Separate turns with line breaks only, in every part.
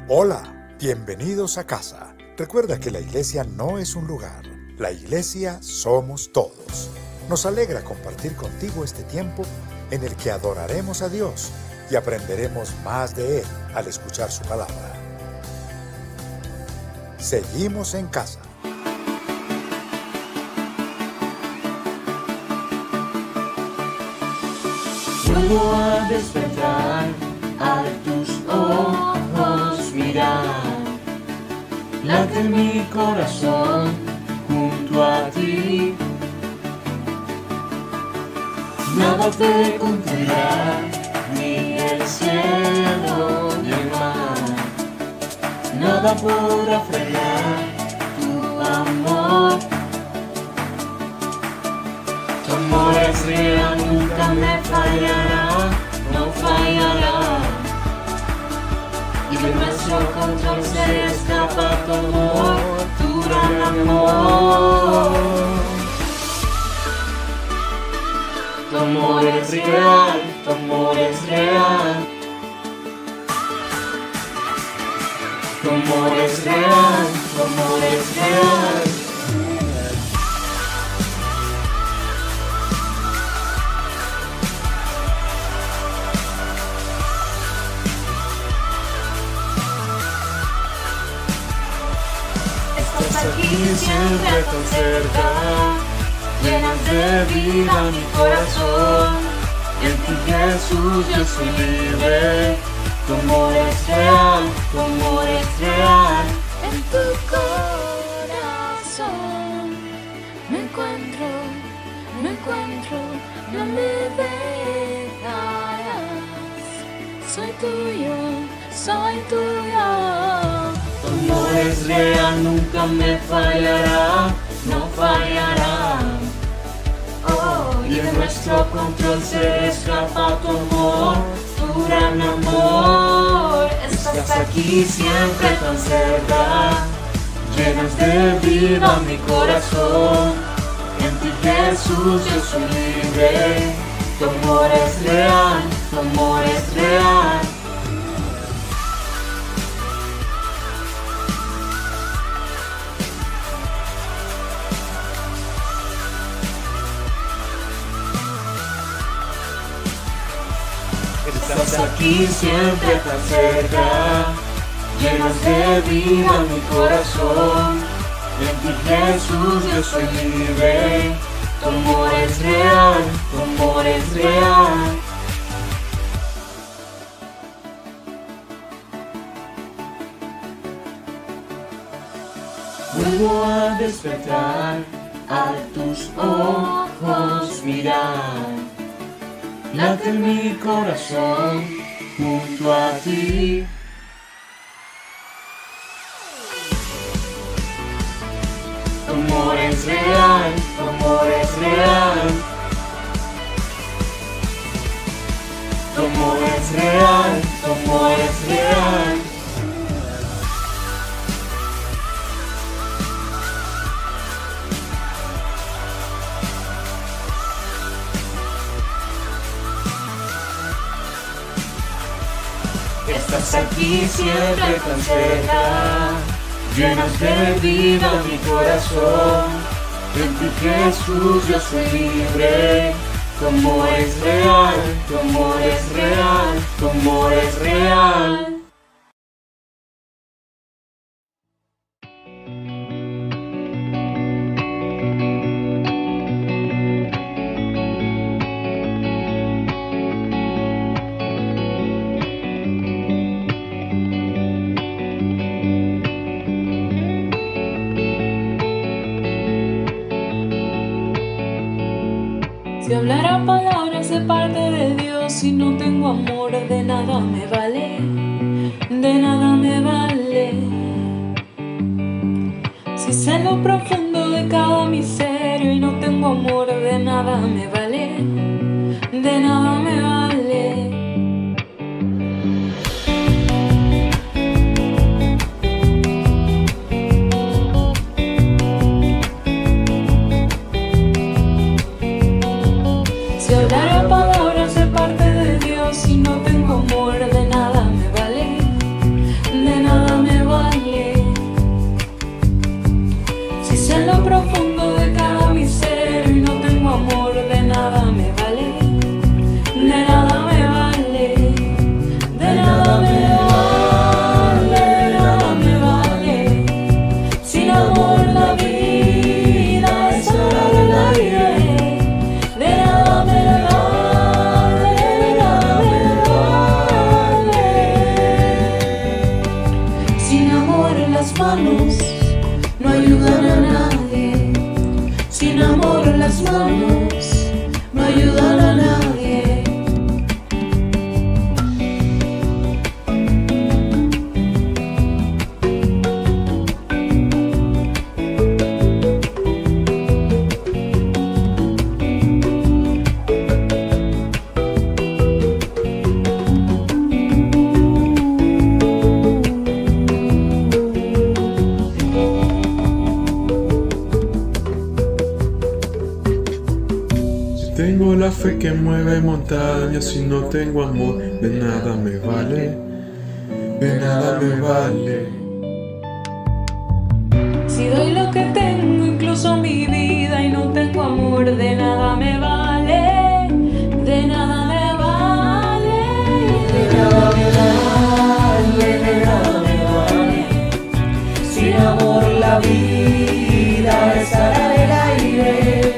Hola, bienvenidos a casa. Recuerda que la iglesia no es un lugar. La iglesia somos todos. Nos alegra compartir contigo este tiempo en el que adoraremos a Dios y aprenderemos más de Él al escuchar su palabra. Seguimos en casa.
Vuelvo a despertar, a tus ojos mirar, late mi corazón junto a ti. Nada te contendrá, ni el cielo ni el mar, nada podrá frenar tu amor. Tu amor es real, nunca me fallará, no fallará. Y de nuestro control se escapa tu amor, tu gran amor. Tu amor es real, tu amor es real. Tu amor es real, tu amor es real. Estás aquí siempre tan cerca, llenas de vida mi corazón. En ti, Jesús, yo soy libre. Tu amor es real, tu amor es real.
En tu corazón me encuentro, no me dejarás. Soy tuyo, soy tuyo.
Tu amor es real, nunca me fallará, no fallará. Oh, y en nuestro control se escapa tu amor, tu gran amor. Estás aquí siempre tan cerca, llenas de vida mi corazón. En ti, Jesús, yo soy libre. Tu amor es real, tu amor es real. Estás aquí siempre tan cerca, llenas de vida mi corazón. En ti, Jesús, yo soy libre. Tu amor es real, tu amor es real. Vuelvo a despertar, a tus ojos mirar, late mi corazón junto a ti. Tu amor es real, tu amor es real. Tu amor es real, tu amor es real. Estás aquí siempre tan cerca, llenas de vida mi corazón. En ti, Jesús, yo soy libre. Tu amor es real, tu amor es real, tu amor es real.
Si hablara palabras de parte de Dios, si no tengo amor, de nada me vale, de nada me vale. Si sé lo profundo de cada miserio y no tengo amor, de nada me vale, de nada me vale. Si hablara palabras de parte de Dios, si no tengo amor, de nada me vale, de nada amor las manos no ayudan a nadie. Sin amor las manos no ayudan a nadie.
Tengo la fe que mueve montañas, si no tengo amor, de nada me vale, de nada me vale.
Si doy lo que tengo, incluso mi vida, y no tengo amor, de nada me vale, de nada me vale, de nada me vale, de nada me vale. Sin amor la vida estará en el aire.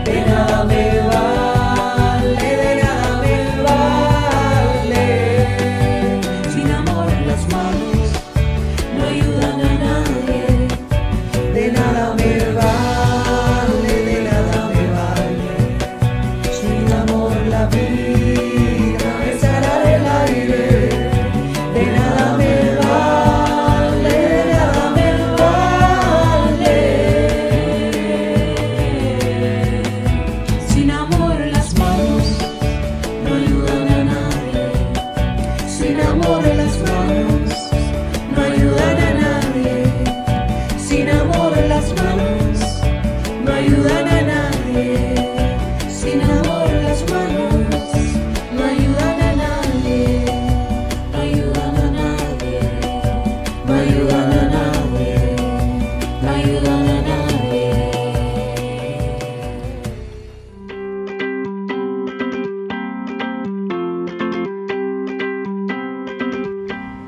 De nada me vale, de nada me vale. Sin amor las manos no ayudan a nadie. De nada me vale, de nada me vale. Sin amor la vida estará en el aire. De nada me vale, de nada me vale. Sin amor las manos no ayudan a nadie. Sin amor las manos no ayudan a nadie. Sin amor las manos no ayudan a nadie. Sin amor las manos no ayudan a nadie. No ayudan a nadie. No ayudan a nadie. No ayudan a nadie.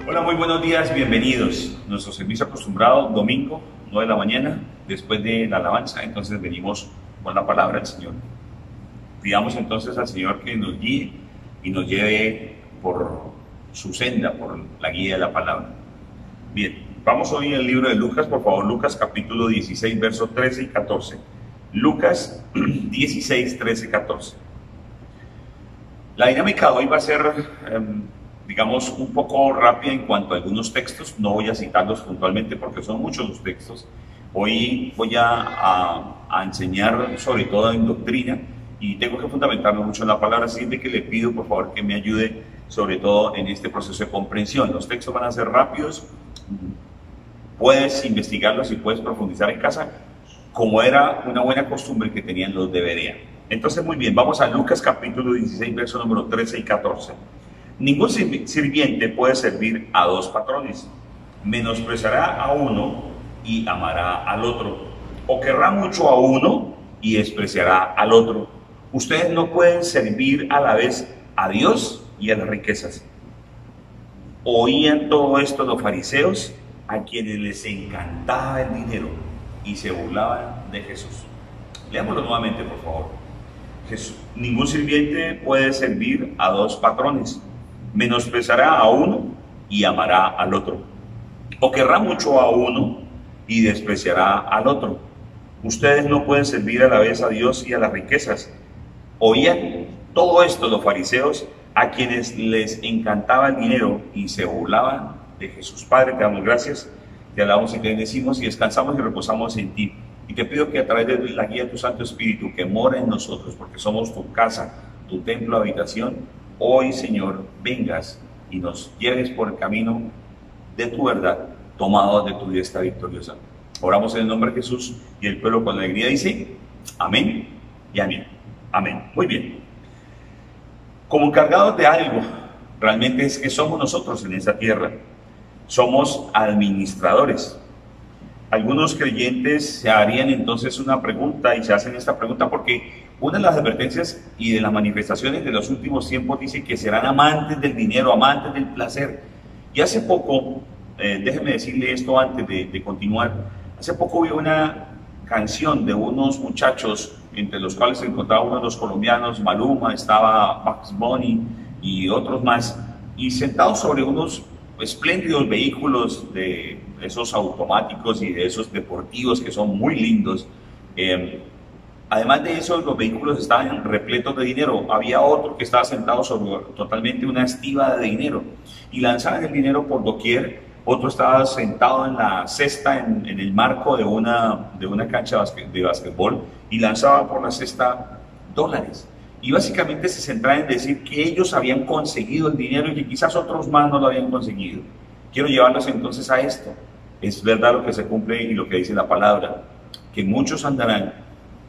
Hola, muy buenos días, bienvenidos. Nuestro servicio acostumbrado, domingo, 9 de la mañana, después de la alabanza, entonces venimos con la palabra del Señor. Pidamos entonces al Señor que nos guíe y nos lleve por su senda, por la guía de la palabra. Bien, vamos hoy al libro de Lucas, por favor, Lucas capítulo 16, versos 13 y 14. Lucas 16, 13 y 14. La dinámica de hoy va a ser, digamos, un poco rápida en cuanto a algunos textos. No voy a citarlos puntualmente porque son muchos los textos. Hoy voy a enseñar sobre todo en doctrina y tengo que fundamentarme mucho en la palabra, así que le pido por favor que me ayude sobre todo en este proceso de comprensión. Los textos van a ser rápidos, puedes investigarlos y puedes profundizar en casa, como era una buena costumbre que tenían los de Berea. Entonces, muy bien, vamos a Lucas capítulo 16, verso número 13 y 14. Ningún sirviente puede servir a dos patrones. Menospreciará a uno y amará al otro, o querrá mucho a uno y despreciará al otro. Ustedes no pueden servir a la vez a Dios y a las riquezas. Oían todo esto los fariseos, a quienes les encantaba el dinero y se burlaban de Jesús. Leámoslo nuevamente, por favor. Ningún sirviente puede servir a dos patrones. Menospreciará a uno y amará al otro, o querrá mucho a uno y despreciará al otro. Ustedes no pueden servir a la vez a Dios y a las riquezas. Oían todo esto los fariseos, a quienes les encantaba el dinero y se burlaban de Jesús. Padre, te damos gracias, te alabamos y te bendecimos y descansamos y reposamos en ti. Y te pido que a través de la guía de tu Santo Espíritu, que mora en nosotros, porque somos tu casa, tu templo, habitación, hoy, Señor, vengas y nos lleves por el camino de tu verdad, tomados de tu diestra victoriosa. Oramos en el nombre de Jesús, y el pueblo con alegría dice, amén y amén. Amén. Muy bien. Como encargados de algo, realmente es que somos nosotros en esta tierra. Somos administradores. Algunos creyentes se harían entonces una pregunta y se hacen esta pregunta porque una de las advertencias y de las manifestaciones de los últimos tiempos dice que serán amantes del dinero, amantes del placer. Y hace poco, déjenme decirle esto antes de continuar, hace poco vi una canción de unos muchachos, entre los cuales se encontraba uno de los colombianos, Maluma, estaba Bugs Bunny y otros más, y sentados sobre unos espléndidos vehículos de esos automáticos y de esos deportivos que son muy lindos. Además de eso, los vehículos estaban repletos de dinero. Había otro que estaba sentado sobre totalmente una estiva de dinero y lanzaban el dinero por doquier. Otro estaba sentado en la cesta, en el marco de una cancha de básquetbol, y lanzaba por la cesta dólares. Y básicamente se centraba en decir que ellos habían conseguido el dinero y que quizás otros más no lo habían conseguido. Quiero llevarlos entonces a esto. Es verdad lo que se cumple y lo que dice la palabra, que muchos andarán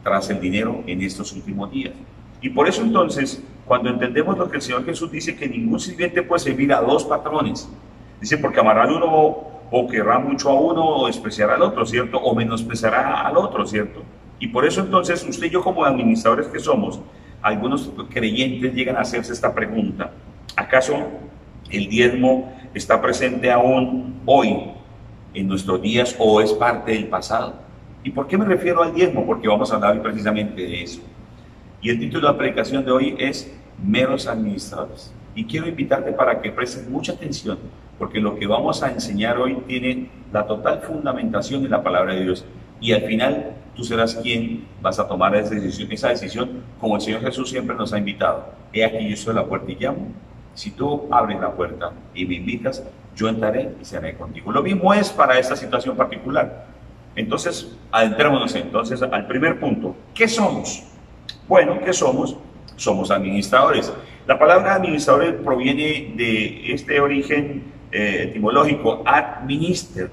tras el dinero en estos últimos días. Y por eso entonces, cuando entendemos lo que el Señor Jesús dice, que ningún sirviente puede servir a dos patrones, dice, porque amará al uno o querrá mucho a uno o despreciará al otro, ¿cierto? O menospreciará al otro, ¿cierto? Y por eso entonces, usted y yo como administradores que somos, algunos creyentes llegan a hacerse esta pregunta: ¿acaso el diezmo está presente aún hoy en nuestros días o es parte del pasado? ¿Y por qué me refiero al diezmo? Porque vamos a hablar hoy precisamente de eso. Y el título de la predicación de hoy es Meros Administradores. Y quiero invitarte para que prestes mucha atención, porque lo que vamos a enseñar hoy tiene la total fundamentación en la palabra de Dios. Y al final tú serás quien vas a tomar esa decisión, como el Señor Jesús siempre nos ha invitado. He aquí, yo soy la puerta y llamo. Si tú abres la puerta y me invitas, yo entraré y seré contigo. Lo mismo es para esta situación particular. Entonces, adentrémonos entonces al primer punto. ¿Qué somos? Bueno, ¿qué somos? Somos administradores. La palabra administradores proviene de este origen etimológico, administer,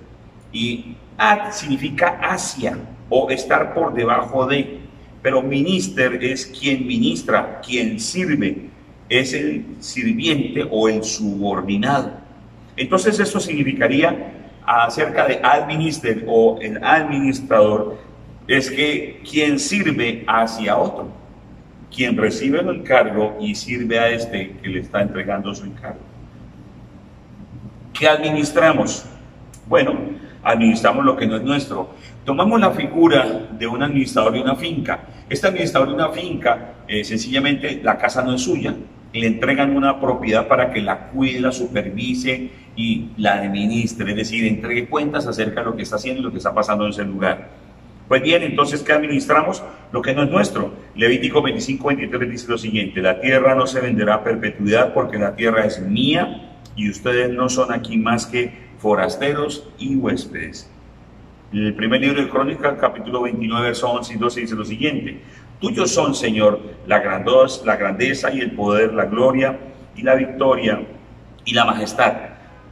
y ad significa hacia o estar por debajo de, pero minister es quien ministra, quien sirve, es el sirviente o el subordinado. Entonces esto significaría, acerca de administer o el administrador, es que quien sirve hacia otro, quien recibe el encargo y sirve a este que le está entregando su encargo. ¿Qué administramos? Bueno, administramos lo que no es nuestro. Tomamos la figura de un administrador de una finca. Este administrador de una finca, sencillamente la casa no es suya, le entregan una propiedad para que la cuide, la supervise y la administre, es decir, entregue cuentas acerca de lo que está haciendo y lo que está pasando en ese lugar. Pues bien, entonces, ¿qué administramos? Lo que no es nuestro. Levítico 25:23 dice lo siguiente: la tierra no se venderá a perpetuidad, porque la tierra es mía y ustedes no son aquí más que forasteros y huéspedes. En el primer libro de Crónicas, capítulo 29, versos 11 y 12 dice lo siguiente: tuyos son, Señor, la grandeza y el poder, la gloria y la victoria y la majestad.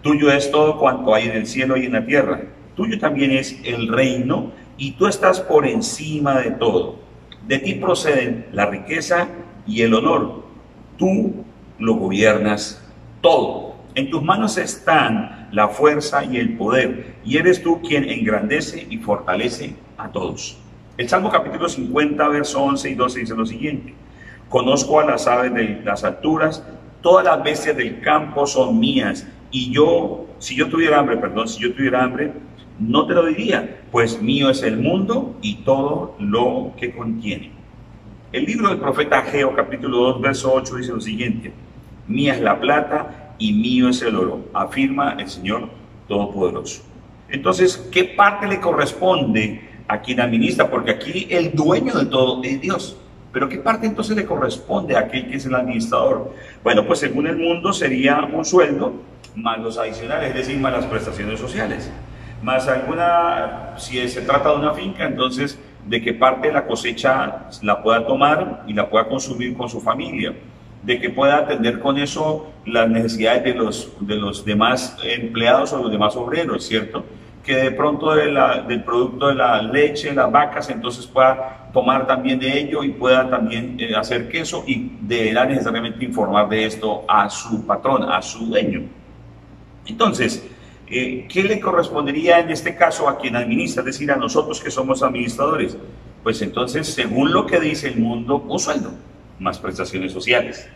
Tuyo es todo cuanto hay en el cielo y en la tierra. Tuyo también es el reino y tú estás por encima de todo. De ti proceden la riqueza y el honor. Tú lo gobiernas todo. En tus manos están la fuerza y el poder, y eres tú quien engrandece y fortalece a todos. El Salmo capítulo 50, versos 11 y 12 dice lo siguiente: conozco a las aves de las alturas, todas las bestias del campo son mías, y si yo tuviera hambre, no te lo diría, pues mío es el mundo y todo lo que contiene. El libro del profeta Ageo capítulo 2, verso 8 dice lo siguiente: mía es la plata y mío es el oro, afirma el Señor Todopoderoso. Entonces, ¿qué parte le corresponde a quien administra? Porque aquí el dueño de todo es Dios. Pero ¿qué parte entonces le corresponde a aquel que es el administrador? Bueno, pues según el mundo sería un sueldo más los adicionales, es decir, más las prestaciones sociales, más si se trata de una finca, entonces de qué parte de la cosecha la pueda tomar y la pueda consumir con su familia, de que pueda atender con eso las necesidades de los demás empleados o los demás obreros, ¿cierto? Que de pronto del producto de la leche, las vacas, entonces pueda tomar también de ello y pueda también hacer queso, y deberá necesariamente informar de esto a su patrón, a su dueño. Entonces, ¿qué le correspondería en este caso a quien administra, es decir, a nosotros que somos administradores? Pues entonces, según lo que dice el mundo, un sueldo más prestaciones sociales,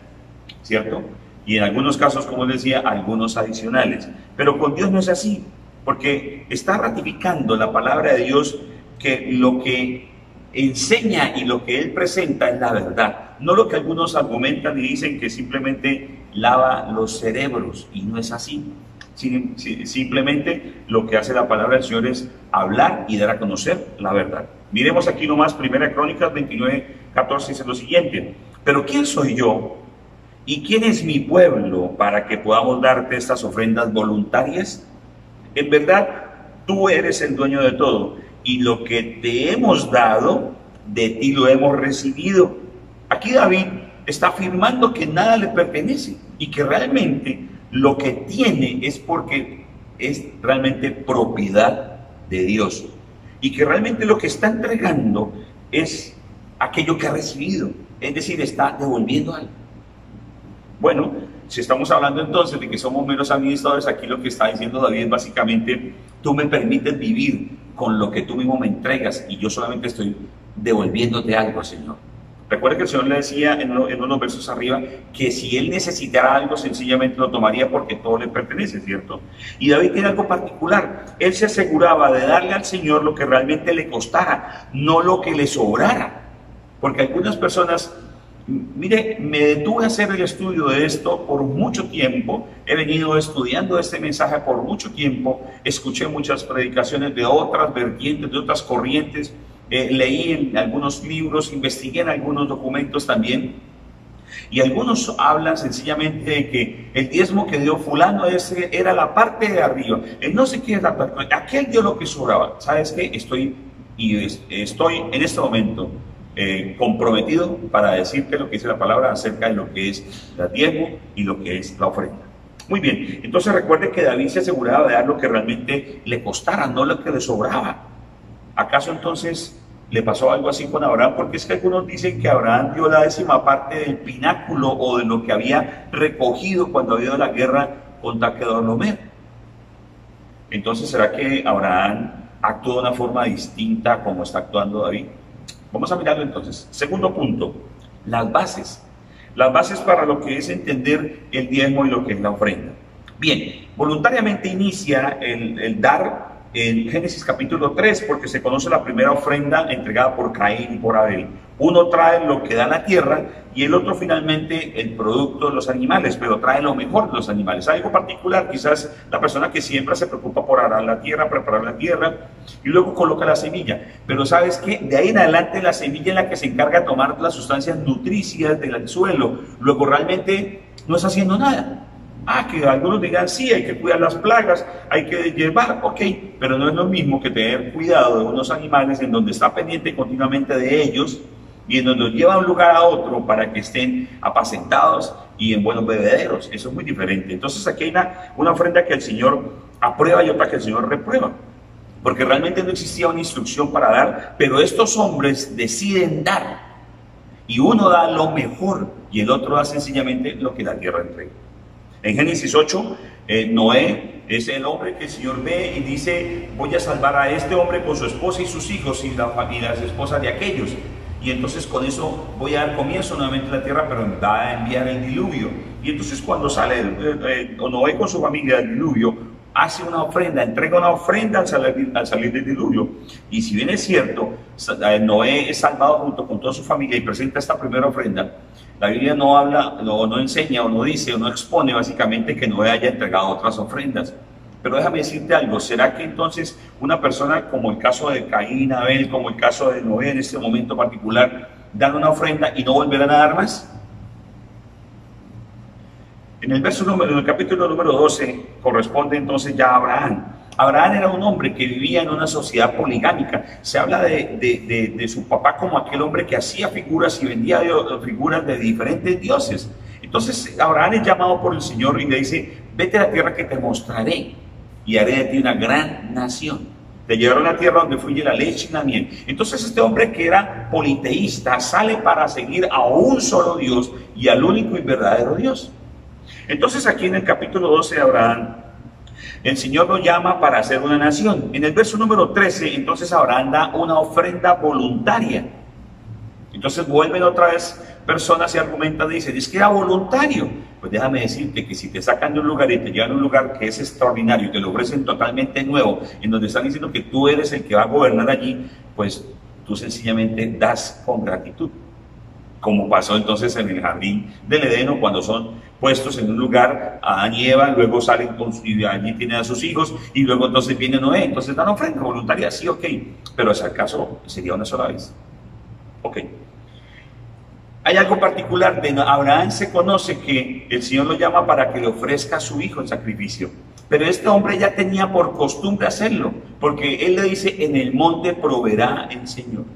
¿cierto? Y en algunos casos, como les decía, algunos adicionales. Pero con Dios no es así, porque está ratificando la palabra de Dios que lo que enseña y lo que Él presenta es la verdad, no lo que algunos argumentan y dicen que simplemente lava los cerebros, y no es así. Simplemente lo que hace la palabra del Señor es hablar y dar a conocer la verdad. Miremos aquí nomás, 1 Crónicas 29:14 dice lo siguiente: pero ¿quién soy yo y quién es mi pueblo para que podamos darte estas ofrendas voluntarias? En verdad, tú eres el dueño de todo, y lo que te hemos dado, de ti lo hemos recibido. Aquí David está afirmando que nada le pertenece y que realmente lo que tiene es porque es realmente propiedad de Dios, y que realmente lo que está entregando es aquello que ha recibido, es decir, está devolviendo algo. Bueno, si estamos hablando entonces de que somos meros administradores, aquí lo que está diciendo David es básicamente: tú me permites vivir con lo que tú mismo me entregas y yo solamente estoy devolviéndote algo, Señor. Recuerda que el Señor le decía en unos versos arriba que si Él necesitara algo, sencillamente lo tomaría porque todo le pertenece, ¿cierto? Y David tiene algo particular: él se aseguraba de darle al Señor lo que realmente le costara, no lo que le sobrara. Porque algunas personas, mire, me detuve a hacer el estudio de esto por mucho tiempo, he venido estudiando este mensaje por mucho tiempo, escuché muchas predicaciones de otras vertientes, de otras corrientes, leí en algunos libros, investigué en algunos documentos también, y algunos hablan sencillamente de que el diezmo que dio fulano ese era la parte de arriba, no sé qué es la parte, aquel dio lo que sobraba. ¿Sabes qué? Estoy en este momento comprometido para decirte lo que dice la palabra acerca de lo que es el diezmo y lo que es la ofrenda. Muy bien, entonces recuerde que David se aseguraba de dar lo que realmente le costara, no lo que le sobraba. ¿Acaso entonces le pasó algo así con Abraham? Porque es que algunos dicen que Abraham dio la 10ª del pináculo o de lo que había recogido cuando había ido a la guerra contra Kedorlaomer. Entonces, ¿será que Abraham actuó de una forma distinta como está actuando David? Vamos a mirarlo entonces. Segundo punto, las bases. Las bases para lo que es entender el diezmo y lo que es la ofrenda. Bien, voluntariamente inicia el dar en Génesis capítulo 3, porque se conoce la primera ofrenda entregada por Caín y por Abel. Uno trae lo que da la tierra y el otro finalmente el producto de los animales, pero trae lo mejor de los animales. Algo particular, quizás la persona que siempre se preocupa por arar la tierra, preparar la tierra y luego coloca la semilla. Pero ¿sabes qué? De ahí en adelante la semilla es la que se encarga de tomar las sustancias nutricias del suelo. Luego realmente no está haciendo nada. Que algunos digan, sí, hay que cuidar las plagas, hay que llevar, ok, pero no es lo mismo que tener cuidado de unos animales en donde está pendiente continuamente de ellos y en donde los lleva de un lugar a otro para que estén apacentados y en buenos bebederos. Eso es muy diferente. Entonces aquí hay una ofrenda que el Señor aprueba y otra que el Señor reprueba, porque realmente no existía una instrucción para dar, pero estos hombres deciden dar, y uno da lo mejor y el otro da sencillamente lo que la tierra entrega. En Génesis 8, Noé es el hombre que el Señor ve y dice: voy a salvar a este hombre con su esposa y sus hijos y las esposas de aquellos, y entonces con eso voy a dar comienzo nuevamente a la tierra, pero va a enviar el diluvio. Y entonces cuando sale Noé con su familia del diluvio, hace una ofrenda, entrega una ofrenda al salir del diluvio. Y si bien es cierto, Noé es salvado junto con toda su familia y presenta esta primera ofrenda, la Biblia no habla, no enseña o no dice o no expone básicamente que Noé haya entregado otras ofrendas. Pero déjame decirte algo: ¿será que entonces una persona como el caso de Caín, Abel, como el caso de Noé en este momento particular, dan una ofrenda y no volverán a dar más? En el capítulo número 12 corresponde entonces ya a Abraham. Abraham era un hombre que vivía en una sociedad poligámica. Se habla de su papá como aquel hombre que hacía figuras y vendía figuras de diferentes dioses. Entonces Abraham es llamado por el Señor y le dice: vete a la tierra que te mostraré y haré de ti una gran nación. Te llevaré a una tierra donde fluye la leche y la miel. Entonces este hombre, que era politeísta, sale para seguir a un solo Dios y al único y verdadero Dios. Entonces aquí en el capítulo 12 de Abraham, el Señor lo llama para hacer una nación. En el verso número 13, entonces Abraham da una ofrenda voluntaria. Entonces vuelven otra vez personas y argumentan, dicen: es que era voluntario. Pues déjame decirte que si te sacan de un lugar y te llevan a un lugar que es extraordinario y te lo ofrecen totalmente nuevo, en donde están diciendo que tú eres el que va a gobernar allí, pues tú sencillamente das con gratitud. como pasó entonces en el jardín del Edén, cuando son puestos en un lugar, Adán y Eva, luego salen y allí tienen a sus hijos, y luego entonces viene Noé, entonces dan ofrenda voluntaria, sí, ok, pero si acaso sería una sola vez. Ok. Hay algo particular de Abraham, se conoce que el Señor lo llama para que le ofrezca a su hijo en sacrificio, pero este hombre ya tenía por costumbre hacerlo, porque él le dice, en el monte proveerá el Señor.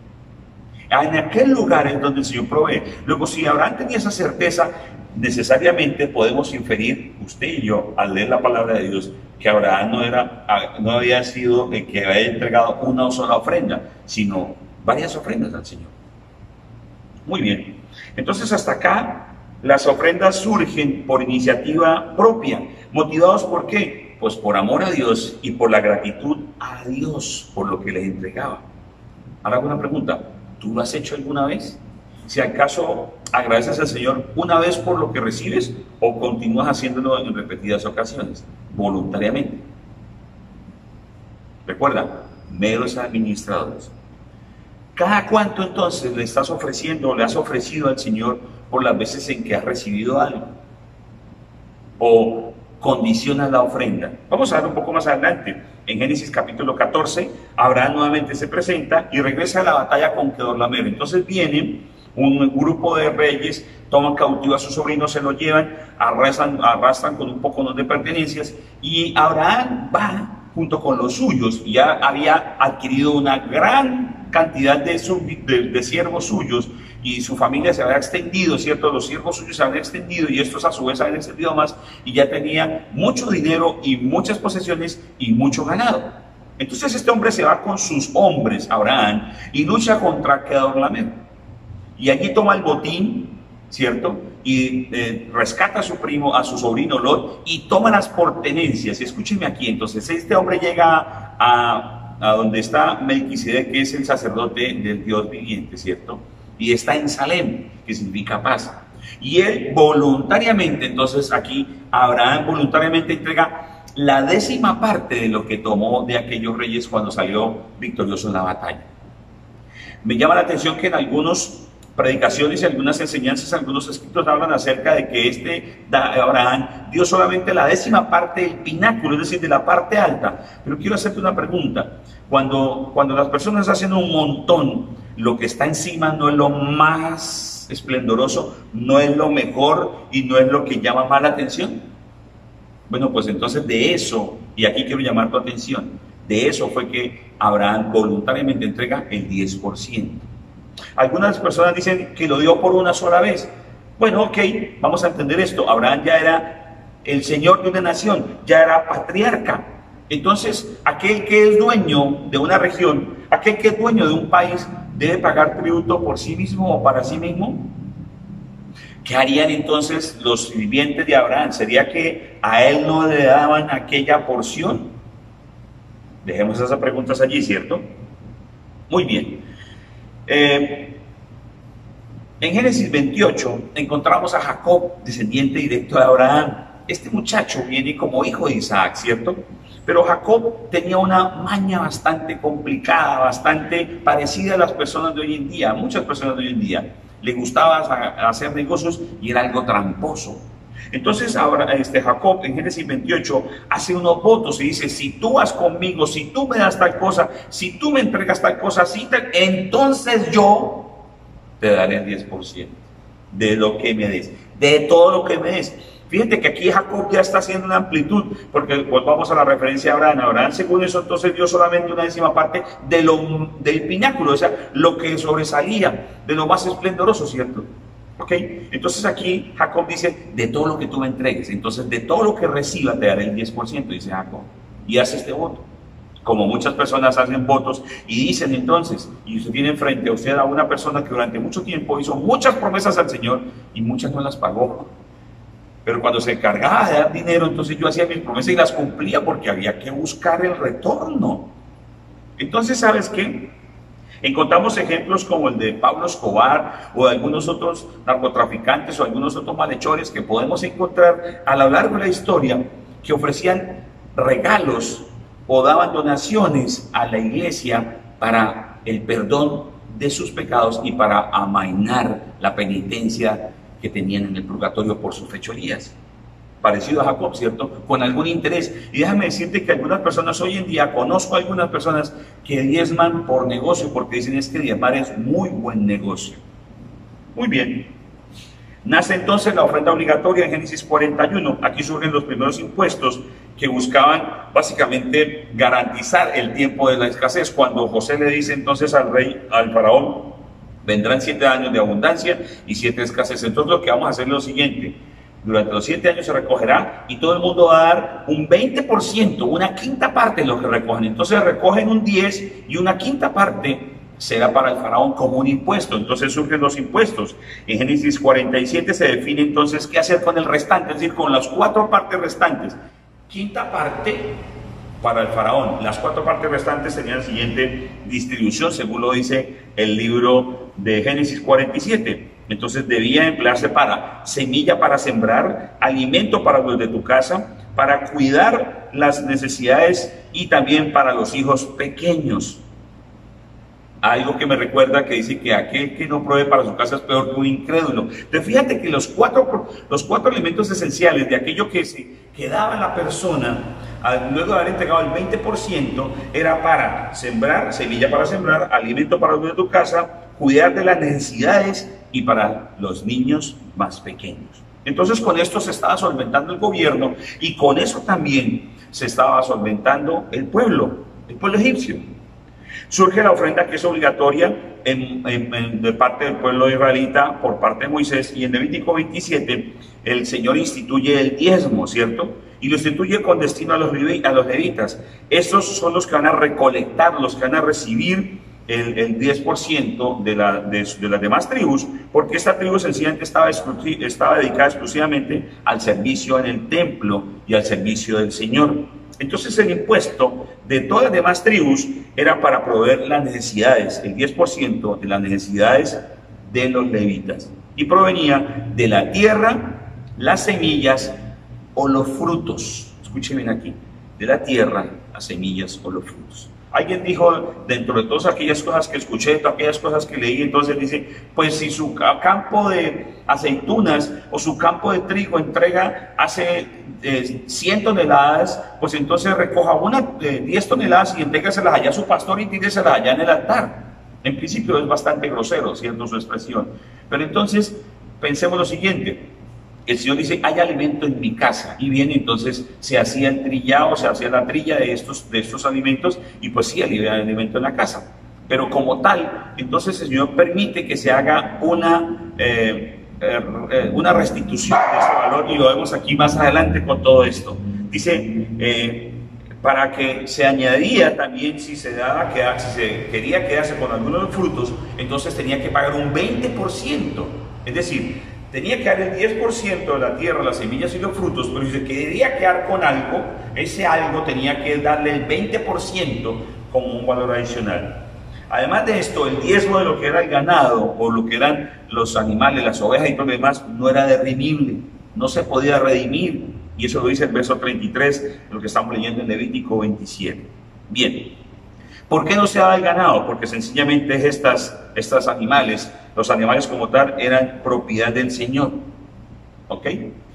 En aquel lugar es donde el Señor provee. Luego, si Abraham tenía esa certeza, necesariamente podemos inferir, usted y yo, al leer la palabra de Dios, que Abraham no había sido el que había entregado una sola ofrenda, sino varias ofrendas al Señor. Muy bien. Entonces, hasta acá, las ofrendas surgen por iniciativa propia. ¿Motivados por qué? Pues por amor a Dios y por la gratitud a Dios por lo que les entregaba. Ahora hago una pregunta. ¿Tú lo has hecho alguna vez? Si acaso agradeces al Señor una vez por lo que recibes o continúas haciéndolo en repetidas ocasiones, voluntariamente. Recuerda, meros administradores. ¿Cada cuánto entonces le estás ofreciendo o le has ofrecido al Señor por las veces en que has recibido algo? ¿O condicionas la ofrenda? Vamos a ver un poco más adelante. En Génesis capítulo 14, Abraham nuevamente se presenta y regresa a la batalla con Kedorlaomer. Entonces viene un grupo de reyes, toman cautivo a su sobrino, se lo llevan, arrastran con un poco de pertenencias, y Abraham va junto con los suyos, y ya había adquirido una gran cantidad de siervos suyos, y su familia se había extendido, ¿cierto? Los siervos suyos se habían extendido, y estos a su vez se habían extendido más, y ya tenía mucho dinero y muchas posesiones y mucho ganado. Entonces este hombre se va con sus hombres, Abraham, y lucha contra Kedorlaomer. Y allí toma el botín, ¿cierto? Y rescata a su primo, a su sobrino Lot, y toma las pertenencias. Y escúchenme aquí, entonces este hombre llega a donde está Melquisedec, que es el sacerdote del Dios viviente, ¿cierto? Y está en Salem, que significa paz. Y él voluntariamente, entonces aquí Abraham voluntariamente entrega la 10ª parte de lo que tomó de aquellos reyes cuando salió victorioso en la batalla. Me llama la atención que en algunas predicaciones y algunas enseñanzas, algunos escritos hablan acerca de que Abraham dio solamente la 10ª parte del pináculo, es decir, de la parte alta. Pero quiero hacerte una pregunta. Cuando las personas hacen un montón, lo que está encima no es lo más esplendoroso, no es lo mejor y no es lo que llama más la atención. Bueno, pues entonces de eso, y aquí quiero llamar tu atención, de eso fue que Abraham voluntariamente entrega el 10%. Algunas personas dicen que lo dio por una sola vez. Bueno, ok, vamos a entender esto. Abraham ya era el señor de una nación, ya era patriarca. Entonces, aquel que es dueño de una región, aquel que es dueño de un país, debe pagar tributo por sí mismo o para sí mismo. ¿Qué harían entonces los sirvientes de Abraham? ¿Sería que a él no le daban aquella porción? Dejemos esas preguntas allí, ¿cierto? Muy bien. En Génesis 28 encontramos a Jacob, descendiente directo de Abraham. Este muchacho viene como hijo de Isaac, ¿cierto? Pero Jacob tenía una maña bastante complicada, bastante parecida a las personas de hoy en día, a muchas personas de hoy en día. Le gustaba hacer negocios y era algo tramposo. Entonces ahora Jacob en Génesis 28 hace unos votos y dice: si tú vas conmigo, si tú me das tal cosa, si tú me entregas tal cosa, entonces yo te daré el 10% de lo que me des, de todo lo que me des. Fíjate que aquí Jacob ya está haciendo una amplitud, porque volvamos a la referencia a Abraham. Abraham, según eso, entonces dio solamente una 10ª parte del pináculo, o sea, lo que sobresalía, de lo más esplendoroso, ¿cierto? ¿Ok? Entonces aquí Jacob dice: de todo lo que tú me entregues, entonces de todo lo que reciba te daré el 10%, dice Jacob, y hace este voto. Como muchas personas hacen votos y dicen entonces, y usted tiene frente a usted a una persona que durante mucho tiempo hizo muchas promesas al Señor y muchas no las pagó. Pero cuando se encargaba de dar dinero, entonces yo hacía mis promesas y las cumplía porque había que buscar el retorno. Entonces, ¿sabes qué? Encontramos ejemplos como el de Pablo Escobar o de algunos otros narcotraficantes o algunos otros malhechores que podemos encontrar a lo largo de la historia, que ofrecían regalos o daban donaciones a la iglesia para el perdón de sus pecados y para amainar la penitencia que tenían en el purgatorio por sus fechorías. Parecido a Jacob, ¿cierto? Con algún interés. Y déjame decirte que algunas personas hoy en día, conozco a algunas personas que diezman por negocio, porque dicen es que diezmar es muy buen negocio. Muy bien. Nace entonces la ofrenda obligatoria en Génesis 41. Aquí surgen los primeros impuestos que buscaban básicamente garantizar el tiempo de la escasez. Cuando José le dice entonces al rey, al faraón, vendrán 7 años de abundancia y 7 de escasez. Entonces lo que vamos a hacer es lo siguiente: durante los 7 años se recogerá y todo el mundo va a dar un 20%, una quinta parte de lo que recogen. Entonces recogen un 10 y una quinta parte será para el faraón como un impuesto. Entonces surgen los impuestos. En Génesis 47 se define entonces qué hacer con el restante, es decir, con las 4 partes restantes. Quinta parte para el faraón. Las 4 partes restantes tenían la siguiente distribución, según lo dice el libro de Génesis 47. Entonces debía emplearse para semilla para sembrar, alimento para los de tu casa, para cuidar las necesidades y también para los hijos pequeños. Algo que me recuerda que dice que aquel que no provee para su casa es peor que un incrédulo. Pero fíjate que los cuatro elementos esenciales de aquello que se quedaba la persona luego de haber entregado el 20% era para sembrar, semilla para sembrar, alimento para los de tu casa, cuidar de las necesidades y para los niños más pequeños. Entonces con esto se estaba solventando el gobierno y con eso también se estaba solventando el pueblo egipcio. Surge la ofrenda que es obligatoria de parte del pueblo israelita por parte de Moisés, y en Levítico 27 el Señor instituye el diezmo, ¿cierto? Y lo instituye con destino a los levitas. Estos son los que van a recolectar, los que van a recibir el 10% de las demás tribus, porque esta tribu sencillamente estaba dedicada exclusivamente al servicio en el templo y al servicio del Señor. Entonces el impuesto de todas las demás tribus era para proveer las necesidades, el 10% de las necesidades de los levitas, y provenía de la tierra, las semillas o los frutos. Escuchen bien aquí: de la tierra, las semillas o los frutos. Alguien dijo, dentro de todas aquellas cosas que escuché, de todas aquellas cosas que leí, entonces dice, pues si su campo de aceitunas o su campo de trigo hace 100 toneladas, pues entonces recoja 10 toneladas y entrégaselas allá a su pastor y tíreselas allá en el altar. En principio es bastante grosero, ¿cierto?, su expresión. Pero entonces pensemos lo siguiente: el Señor dice, hay alimento en mi casa, y viene entonces se hacía el trillado, se hacía la trilla de estos alimentos, y pues sí, había alimento en la casa. Pero como tal, entonces el Señor permite que se haga una restitución de ese valor, y lo vemos aquí más adelante con todo esto. Dice, para que se añadía también, si se quería quedarse con algunos de los frutos, entonces tenía que pagar un 20%, es decir, tenía que dar el 10% de la tierra, las semillas y los frutos, pero si se quería quedar con algo, ese algo tenía que darle el 20% como un valor adicional. Además de esto, el diezmo de lo que era el ganado o lo que eran los animales, las ovejas y todo lo demás, no era redimible, no se podía redimir, y eso lo dice el verso 33 de lo que estamos leyendo en Levítico 27. Bien, ¿por qué no se daba el ganado? Porque sencillamente estas animales, los animales como tal, eran propiedad del Señor, ¿ok?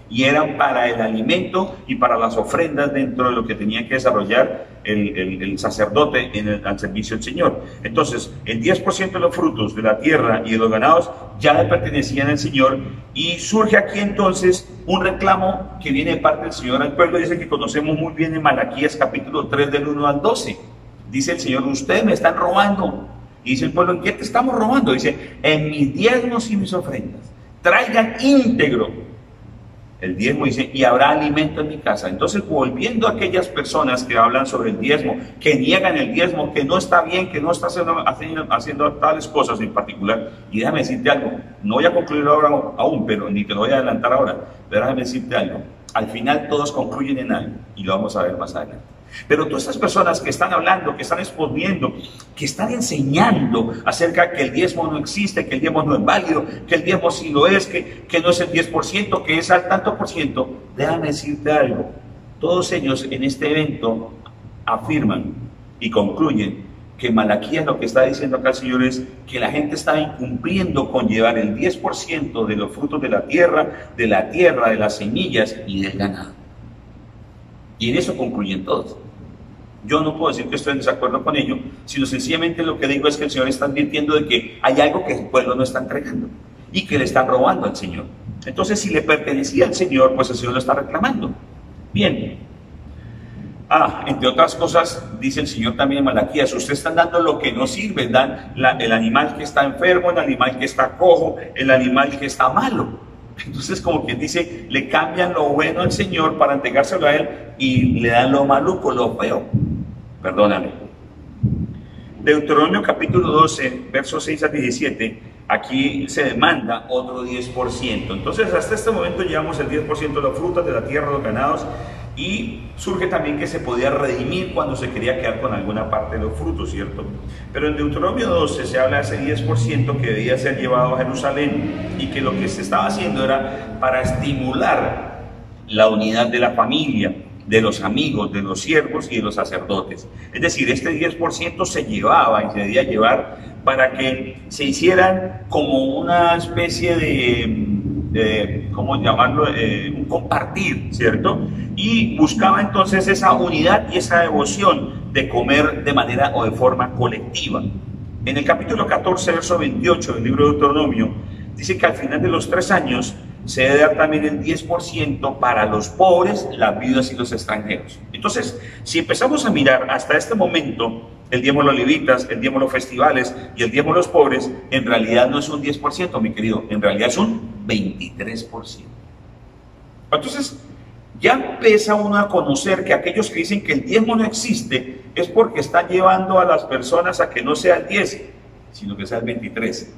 Y eran para el alimento y para las ofrendas dentro de lo que tenía que desarrollar el sacerdote al servicio del Señor. Entonces, el 10% de los frutos de la tierra y de los ganados ya le pertenecían al Señor, y surge aquí entonces un reclamo que viene de parte del Señor al pueblo. Dice que conocemos muy bien en Malaquías capítulo 3 del 1 al 12. Dice el Señor, ustedes me están robando. Y dice el pueblo, ¿en qué te estamos robando? Dice, en mis diezmos y mis ofrendas. Traigan íntegro el diezmo, dice, y habrá alimento en mi casa. Entonces, volviendo a aquellas personas que hablan sobre el diezmo, que niegan el diezmo, que no está bien, que no está haciendo tales cosas en particular. Y déjame decirte algo, no voy a concluir ahora aún, pero ni te lo voy a adelantar ahora, pero déjame decirte algo. Al final todos concluyen en algo, y lo vamos a ver más adelante. Pero todas estas personas que están hablando, que están exponiendo, que están enseñando acerca que el diezmo no existe, que el diezmo no es válido, que el diezmo sí lo es, que no es el 10%, que es al tanto por ciento, déjame decirte algo. Todos ellos en este evento afirman y concluyen que Malaquías lo que está diciendo acá el Señor es que la gente estaba incumpliendo con llevar el 10% de los frutos de la tierra, de las semillas y del ganado. Y en eso concluyen todos. Yo no puedo decir que estoy en desacuerdo con ello, sino sencillamente lo que digo es que el Señor está advirtiendo de que hay algo que el pueblo no está entregando y que le están robando al Señor. Entonces, si le pertenecía al Señor, pues el Señor lo está reclamando. Bien. Entre otras cosas, dice el Señor también en Malaquías, ustedes están dando lo que no sirve, dan el animal que está enfermo, el animal que está cojo, el animal que está malo. Entonces, como quien dice, le cambian lo bueno al Señor para entregárselo a Él y le dan lo maluco, lo feo. Perdóname. Deuteronomio capítulo 12, versos 6 a 17, aquí se demanda otro 10%. Entonces, hasta este momento llevamos el 10% de las frutas, de la tierra, de los ganados, y surge también que se podía redimir cuando se quería quedar con alguna parte de los frutos, ¿cierto? Pero en Deuteronomio 12 se habla de ese 10% que debía ser llevado a Jerusalén y que lo que se estaba haciendo era para estimular la unidad de la familia, de los amigos, de los siervos y de los sacerdotes. Es decir, este 10% se llevaba y se debía llevar para que se hicieran como una especie de ¿cómo llamarlo? Un compartir, ¿cierto? Y buscaba entonces esa unidad y esa devoción de comer de manera o de forma colectiva. En el capítulo 14, verso 28 del libro de Deuteronomio, dice que al final de los 3 años se debe dar también el 10% para los pobres, las viudas y los extranjeros. Entonces, si empezamos a mirar hasta este momento, el diezmo de los levitas, el diezmo de los festivales y el diezmo de los pobres, en realidad no es un 10%, mi querido, en realidad es un 23%. Entonces, ya empieza uno a conocer que aquellos que dicen que el diezmo no existe es porque están llevando a las personas a que no sea el 10, sino que sea el 23.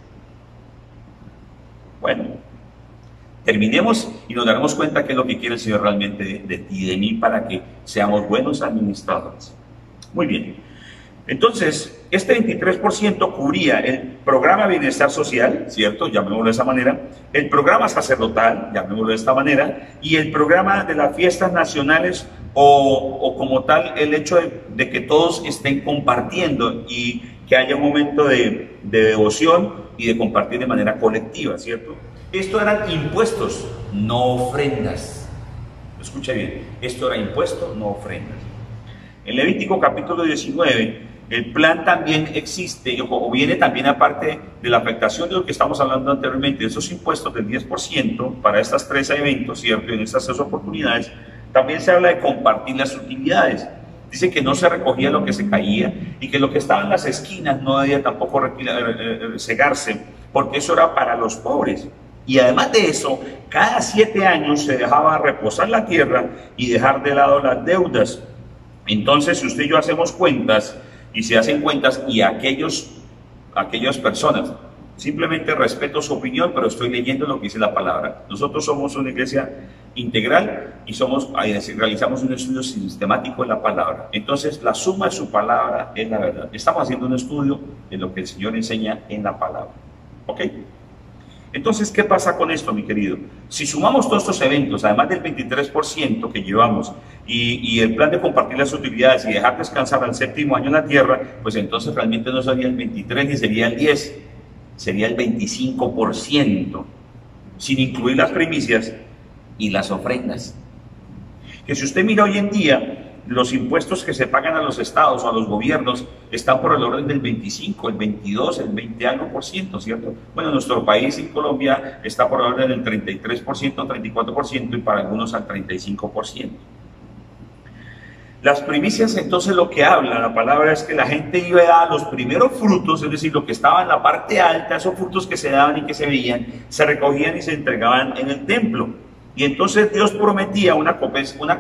Bueno, terminemos y nos daremos cuenta que es lo que quiere el Señor realmente de ti y de mí para que seamos buenos administradores. Muy bien. Entonces, este 23% cubría el programa de bienestar social, ¿cierto? Llamémoslo de esa manera, el programa sacerdotal, llamémoslo de esta manera, y el programa de las fiestas nacionales o como tal el hecho de que todos estén compartiendo y que haya un momento de devoción y de compartir de manera colectiva, ¿cierto? Esto eran impuestos, no ofrendas. Escucha bien, esto era impuesto, no ofrendas. En Levítico capítulo 19, el plan también existe, o viene también aparte de la afectación de lo que estamos hablando anteriormente, de esos impuestos del 10% para estas 3 eventos, ¿cierto? Y en estas 3 oportunidades, también se habla de compartir las utilidades. Dice que no se recogía lo que se caía y que lo que estaba en las esquinas no debía tampoco cegarse, porque eso era para los pobres. Y además de eso, cada 7 años se dejaba reposar la tierra y dejar de lado las deudas. Entonces, si usted y yo hacemos cuentas, y se hacen cuentas, y aquellas personas, simplemente respeto su opinión, pero estoy leyendo lo que dice la palabra. Nosotros somos una iglesia integral y realizamos un estudio sistemático en la palabra. Entonces, la suma de su palabra es la verdad. Estamos haciendo un estudio de lo que el Señor enseña en la palabra. ¿Ok? Entonces, ¿qué pasa con esto, mi querido? Si sumamos todos estos eventos, además del 23% que llevamos, y el plan de compartir las utilidades y dejar descansar al 7º año en la tierra, pues entonces realmente no sería el 23 ni sería el 10, sería el 25%, sin incluir las primicias y las ofrendas. Que si usted mira hoy en día, los impuestos que se pagan a los estados o a los gobiernos están por el orden del 25, el 22, el 20 algo por ciento, ¿cierto? Bueno, nuestro país, en Colombia, está por el orden del 33%, 34% y para algunos al 35%. Las primicias, entonces, lo que habla la palabra es que la gente iba a dar los primeros frutos, es decir, lo que estaba en la parte alta, esos frutos que se daban y que se veían, se recogían y se entregaban en el templo. Y entonces Dios prometía una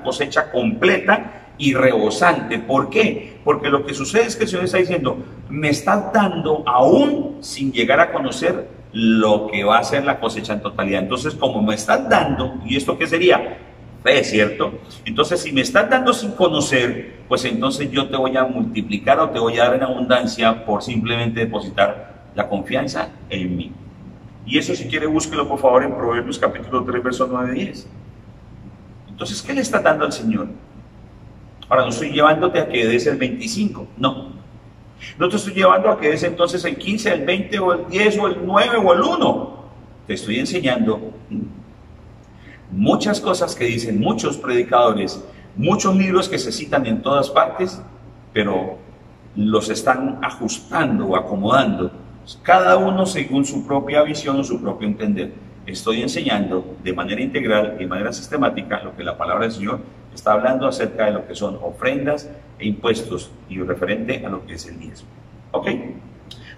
cosecha completa y rebosante. ¿Por qué? Porque lo que sucede es que el Señor está diciendo, me estás dando aún sin llegar a conocer lo que va a ser la cosecha en totalidad. Entonces, como me estás dando, ¿y esto qué sería? Fe, ¿cierto? Entonces, si me estás dando sin conocer, pues entonces yo te voy a multiplicar o te voy a dar en abundancia por simplemente depositar la confianza en mí. Y eso, si quiere, búsquelo por favor en Proverbios capítulo 3, versos 9 y 10. Entonces, ¿qué le está dando al Señor? Ahora, no estoy llevándote a que des el 25, no. No te estoy llevando a que des entonces el 15, el 20 o el 10 o el 9 o el 1. Te estoy enseñando muchas cosas que dicen muchos predicadores, muchos libros que se citan en todas partes, pero los están ajustando o acomodando, cada uno según su propia visión o su propio entender. Estoy enseñando de manera integral y de manera sistemática lo que la palabra del Señor está hablando acerca de lo que son ofrendas e impuestos y referente a lo que es el diezmo. ¿Ok?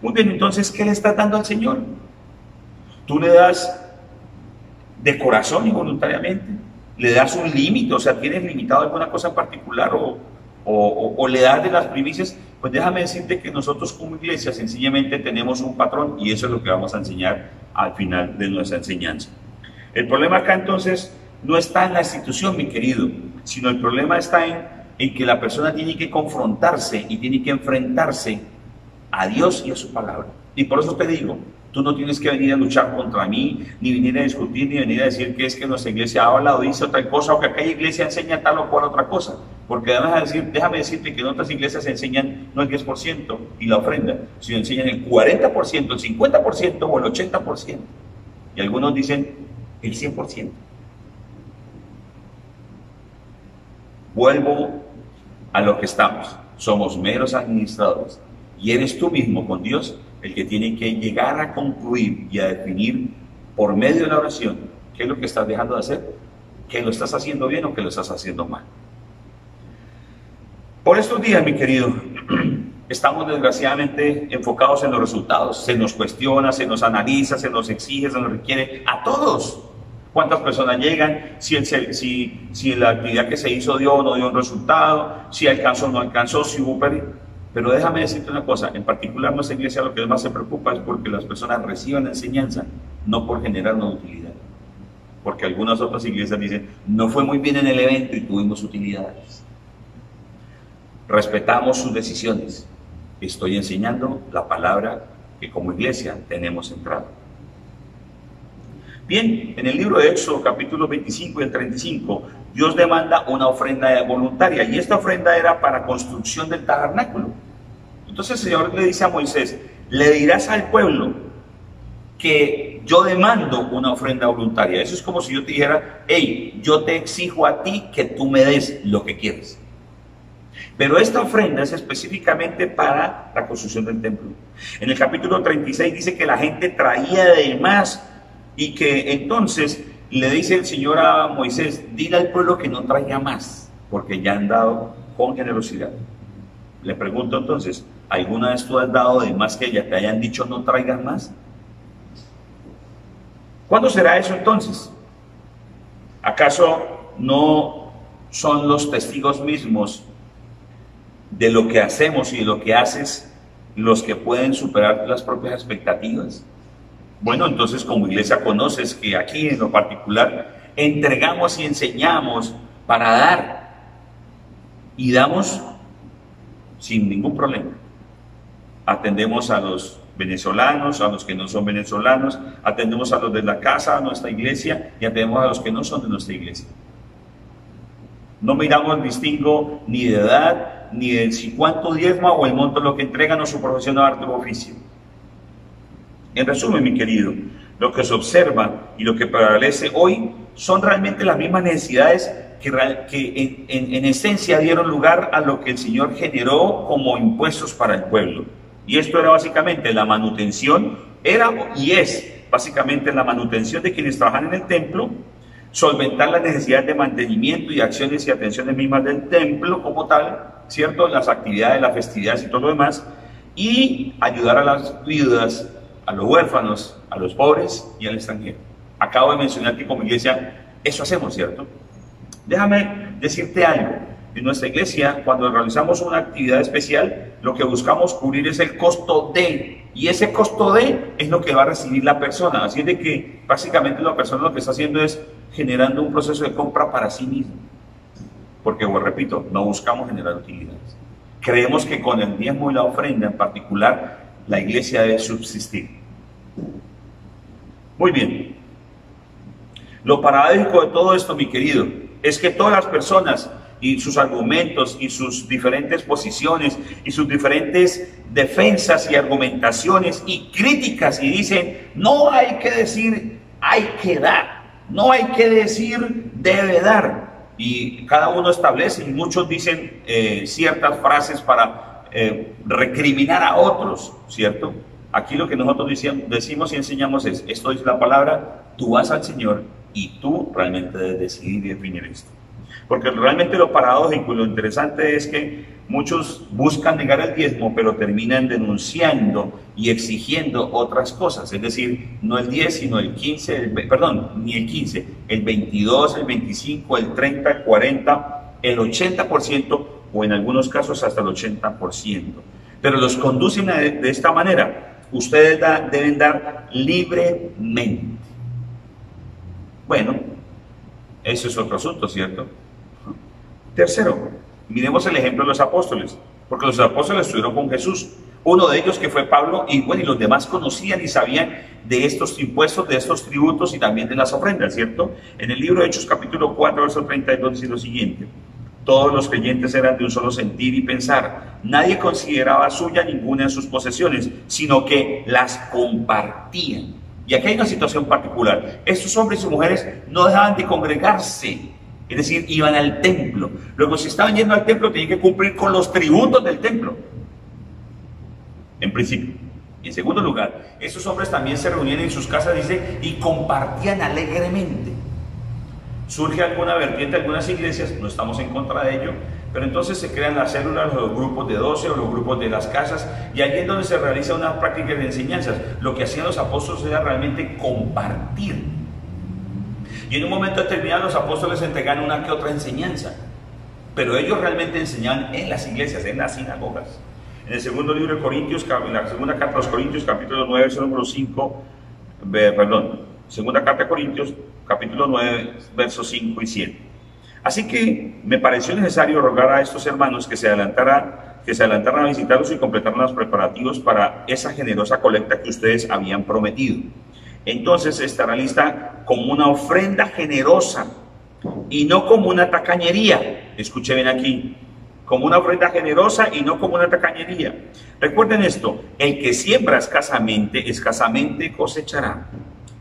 Muy bien, entonces, ¿qué le estás dando al Señor? Tú le das de corazón y voluntariamente, le das un límite, o sea, ¿tienes limitado alguna cosa en particular o le das de las primicias? Pues déjame decirte que nosotros como iglesia sencillamente tenemos un patrón y eso es lo que vamos a enseñar al final de nuestra enseñanza. El problema acá entonces no está en la institución, mi querido, sino el problema está en que la persona tiene que confrontarse y tiene que enfrentarse a Dios y a su palabra. Y por eso te digo, tú no tienes que venir a luchar contra mí, ni venir a discutir, ni venir a decir que es que nuestra iglesia habla o dice otra cosa, o que aquella iglesia enseña tal o cual otra cosa. Porque déjame decirte que en otras iglesias enseñan no el 10% y la ofrenda, sino enseñan el 40%, el 50% o el 80%. Y algunos dicen el 100%. Vuelvo a lo que estamos. Somos meros administradores. Y eres tú mismo con Dios el que tiene que llegar a concluir y a definir por medio de la oración qué es lo que estás dejando de hacer, que lo estás haciendo bien o que lo estás haciendo mal. Por estos días, mi querido, estamos desgraciadamente enfocados en los resultados. Se nos cuestiona, se nos analiza, se nos exige, se nos requiere a todos. ¿Cuántas personas llegan? Si la actividad que se hizo dio o no dio un resultado, si alcanzó o no alcanzó, si hubo pérdida. Pero déjame decirte una cosa, en particular nuestra iglesia lo que más se preocupa es porque las personas reciban la enseñanza, no por generar una utilidad. Porque algunas otras iglesias dicen, no fue muy bien en el evento y tuvimos utilidades. Respetamos sus decisiones. Estoy enseñando la palabra que como iglesia tenemos centrada. Bien, en el libro de Éxodo, capítulo 25 y el 35, Dios demanda una ofrenda voluntaria, y esta ofrenda era para construcción del tabernáculo. Entonces el Señor le dice a Moisés, le dirás al pueblo que yo demando una ofrenda voluntaria. Eso es como si yo te dijera, hey, yo te exijo a ti que tú me des lo que quieres. Pero esta ofrenda es específicamente para la construcción del templo. En el capítulo 36 dice que la gente traía de más y que entonces le dice el Señor a Moisés, dile al pueblo que no traiga más, porque ya han dado con generosidad. Le pregunto entonces, ¿alguna vez tú has dado de más que ya te hayan dicho no traigas más? ¿Cuándo será eso entonces? ¿Acaso no son los testigos mismos de lo que hacemos y de lo que haces los que pueden superar las propias expectativas? Bueno, entonces como iglesia conoces que aquí en lo particular entregamos y enseñamos para dar y damos sin ningún problema. Atendemos a los venezolanos, a los que no son venezolanos, atendemos a los de la casa, a nuestra iglesia, y atendemos a los que no son de nuestra iglesia. No miramos distingo ni de edad, ni de si cuánto diezma o el monto de lo que entregan o su profesión o arte u oficio. En resumen, mi querido, lo que se observa y lo que prevalece hoy son realmente las mismas necesidades que en esencia dieron lugar a lo que el Señor generó como impuestos para el pueblo. Y esto era básicamente la manutención, era y es básicamente la manutención de quienes trabajan en el templo, solventar las necesidades de mantenimiento y acciones y atenciones mismas del templo como tal, ¿cierto? Las actividades, las festividades y todo lo demás, y ayudar a las viudas, a los huérfanos, a los pobres y al extranjero. Acabo de mencionar que como iglesia eso hacemos, ¿cierto? Déjame decirte algo. En nuestra iglesia, cuando realizamos una actividad especial, lo que buscamos cubrir es el costo de, y ese costo de es lo que va a recibir la persona. Así es de que básicamente la persona lo que está haciendo es generando un proceso de compra para sí mismo. Porque, bueno, repito, no buscamos generar utilidades. Creemos que con el diezmo y la ofrenda en particular, la iglesia debe subsistir. Muy bien. Lo paradójico de todo esto, mi querido, es que todas las personas y sus argumentos y sus diferentes posiciones y sus diferentes defensas y argumentaciones y críticas y dicen, no hay que decir hay que dar, no hay que decir debe dar. Y cada uno establece, y muchos dicen ciertas frases para recriminar a otros, ¿cierto? Aquí lo que nosotros decimos y enseñamos es, esto es la palabra, tú vas al Señor y tú realmente debes decidir y definir esto. Porque realmente lo paradójico y lo interesante es que muchos buscan negar el diezmo, pero terminan denunciando y exigiendo otras cosas. Es decir, no el 10, sino el 15, ni el 15, el 22, el 25, el 30, el 40, el 80% o en algunos casos hasta el 80%. Pero los conducen de esta manera. Ustedes deben dar libremente. Bueno, eso es otro asunto, ¿cierto? Tercero, miremos el ejemplo de los apóstoles, porque los apóstoles estuvieron con Jesús. Uno de ellos que fue Pablo, y bueno, y los demás conocían y sabían de estos impuestos, de estos tributos y también de las ofrendas, ¿cierto? En el libro de Hechos capítulo 4, verso 32 dice lo siguiente: todos los creyentes eran de un solo sentir y pensar. Nadie consideraba suya ninguna de sus posesiones, sino que las compartían. Y aquí hay una situación particular. Estos hombres y mujeres no dejaban de congregarse, es decir, iban al templo. Luego, si estaban yendo al templo, tenían que cumplir con los tributos del templo, en principio. Y en segundo lugar, estos hombres también se reunían en sus casas, dice, y compartían alegremente. Surge alguna vertiente, algunas iglesias, no estamos en contra de ello, pero entonces se crean las células, los grupos de 12 o los grupos de las casas, y allí es donde se realiza una práctica de enseñanzas. Lo que hacían los apóstoles era realmente compartir. Y en un momento determinado los apóstoles entregaban una que otra enseñanza, pero ellos realmente enseñaban en las iglesias, en las sinagogas. En el segundo libro de Corintios, en la segunda carta a los Corintios, capítulo 9, verso número 5, segunda carta a Corintios, capítulo 9, versos 5 y 7. Así que me pareció necesario rogar a estos hermanos que se adelantaran a visitarlos y completaran los preparativos para esa generosa colecta que ustedes habían prometido. Entonces estará lista como una ofrenda generosa y no como una tacañería. Escuche bien aquí, como una ofrenda generosa y no como una tacañería. Recuerden esto: el que siembra escasamente cosechará,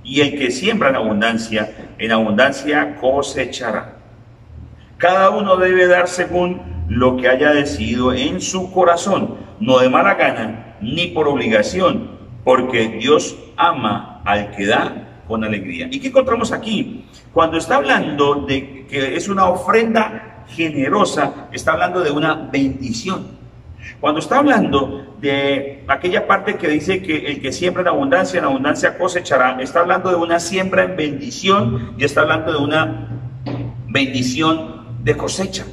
y el que siembra en abundancia cosechará. Cada uno debe dar según lo que haya decidido en su corazón, no de mala gana ni por obligación, porque Dios ama al que da con alegría. ¿Y qué encontramos aquí? Cuando está hablando de que es una ofrenda generosa, está hablando de una bendición. Cuando está hablando de aquella parte que dice que el que siembra en abundancia cosechará, está hablando de una siembra en bendición y está hablando de una bendición de cosecha.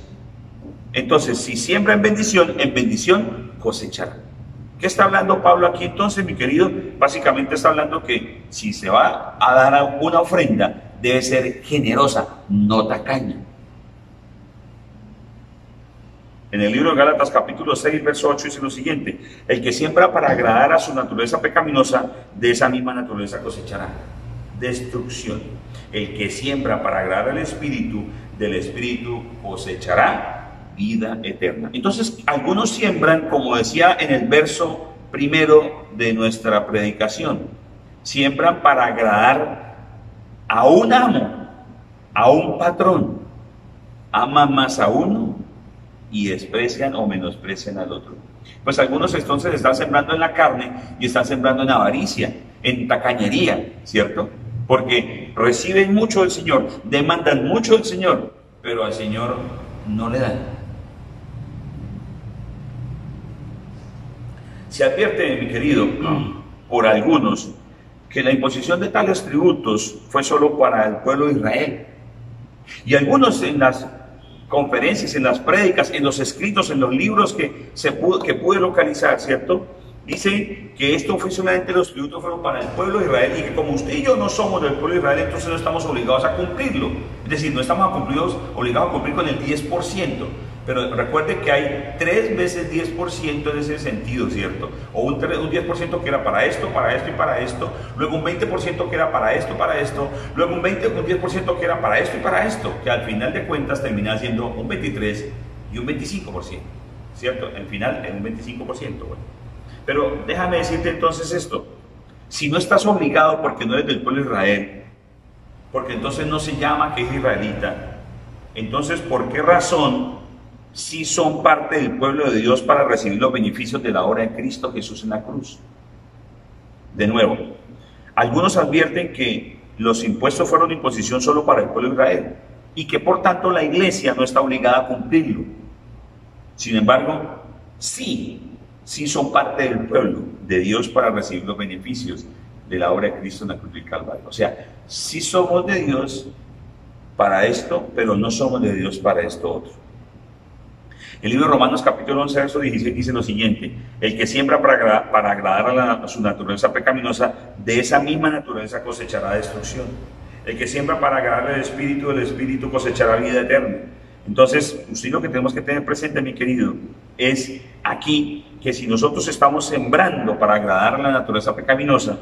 Entonces, si siembra en bendición cosechará. ¿Qué está hablando Pablo aquí entonces, mi querido? Básicamente está hablando que si se va a dar una ofrenda, debe ser generosa, no tacaña. En el libro de Gálatas capítulo 6, verso 8 dice lo siguiente: el que siembra para agradar a su naturaleza pecaminosa, de esa misma naturaleza cosechará destrucción. El que siembra para agradar al Espíritu, del Espíritu cosechará vida eterna. Entonces, algunos siembran, como decía en el verso primero de nuestra predicación, siembran para agradar a un amo, a un patrón. Aman más a uno y desprecian o menosprecian al otro. Pues algunos entonces están sembrando en la carne y están sembrando en avaricia, en tacañería, ¿cierto? Porque reciben mucho del Señor, demandan mucho del Señor, pero al Señor no le dan. Se advierte, mi querido, por algunos, que la imposición de tales tributos fue solo para el pueblo de Israel. Y algunos en las conferencias, en las prédicas, en los escritos, en los libros que pude localizar, ¿cierto? Dice que esto fue solamente, los tributos fueron para el pueblo de Israel, y que como usted y yo no somos del pueblo de Israel, entonces no estamos obligados a cumplirlo. Es decir, no estamos obligados a cumplir con el 10%. Pero recuerde que hay 3 veces 10% en ese sentido, ¿cierto? O un 10% que era para esto y para esto, luego un 20% que era para esto, luego un 10% que era para esto y para esto, que al final de cuentas termina siendo un 23 y un 25%, ¿cierto? Al final es un 25%. Bueno. Pero déjame decirte entonces esto, si no estás obligado porque no eres del pueblo de Israel, porque entonces no se llama que es israelita, entonces ¿por qué razón si son parte del pueblo de Dios para recibir los beneficios de la obra de Cristo Jesús en la cruz? De nuevo, algunos advierten que los impuestos fueron imposición solo para el pueblo de Israel y que por tanto la iglesia no está obligada a cumplirlo. Sin embargo, sí son parte del pueblo de Dios para recibir los beneficios de la obra de Cristo en la cruz del Calvario. O sea, sí somos de Dios para esto, pero no somos de Dios para esto otro. El libro de Romanos capítulo 11, verso 16 dice lo siguiente: el que siembra para agradar a su naturaleza pecaminosa, de esa misma naturaleza cosechará destrucción. El que siembra para agradar al Espíritu, del Espíritu cosechará vida eterna. Entonces, usted lo que tenemos que tener presente, mi querido, es aquí que si nosotros estamos sembrando para agradar a la naturaleza pecaminosa,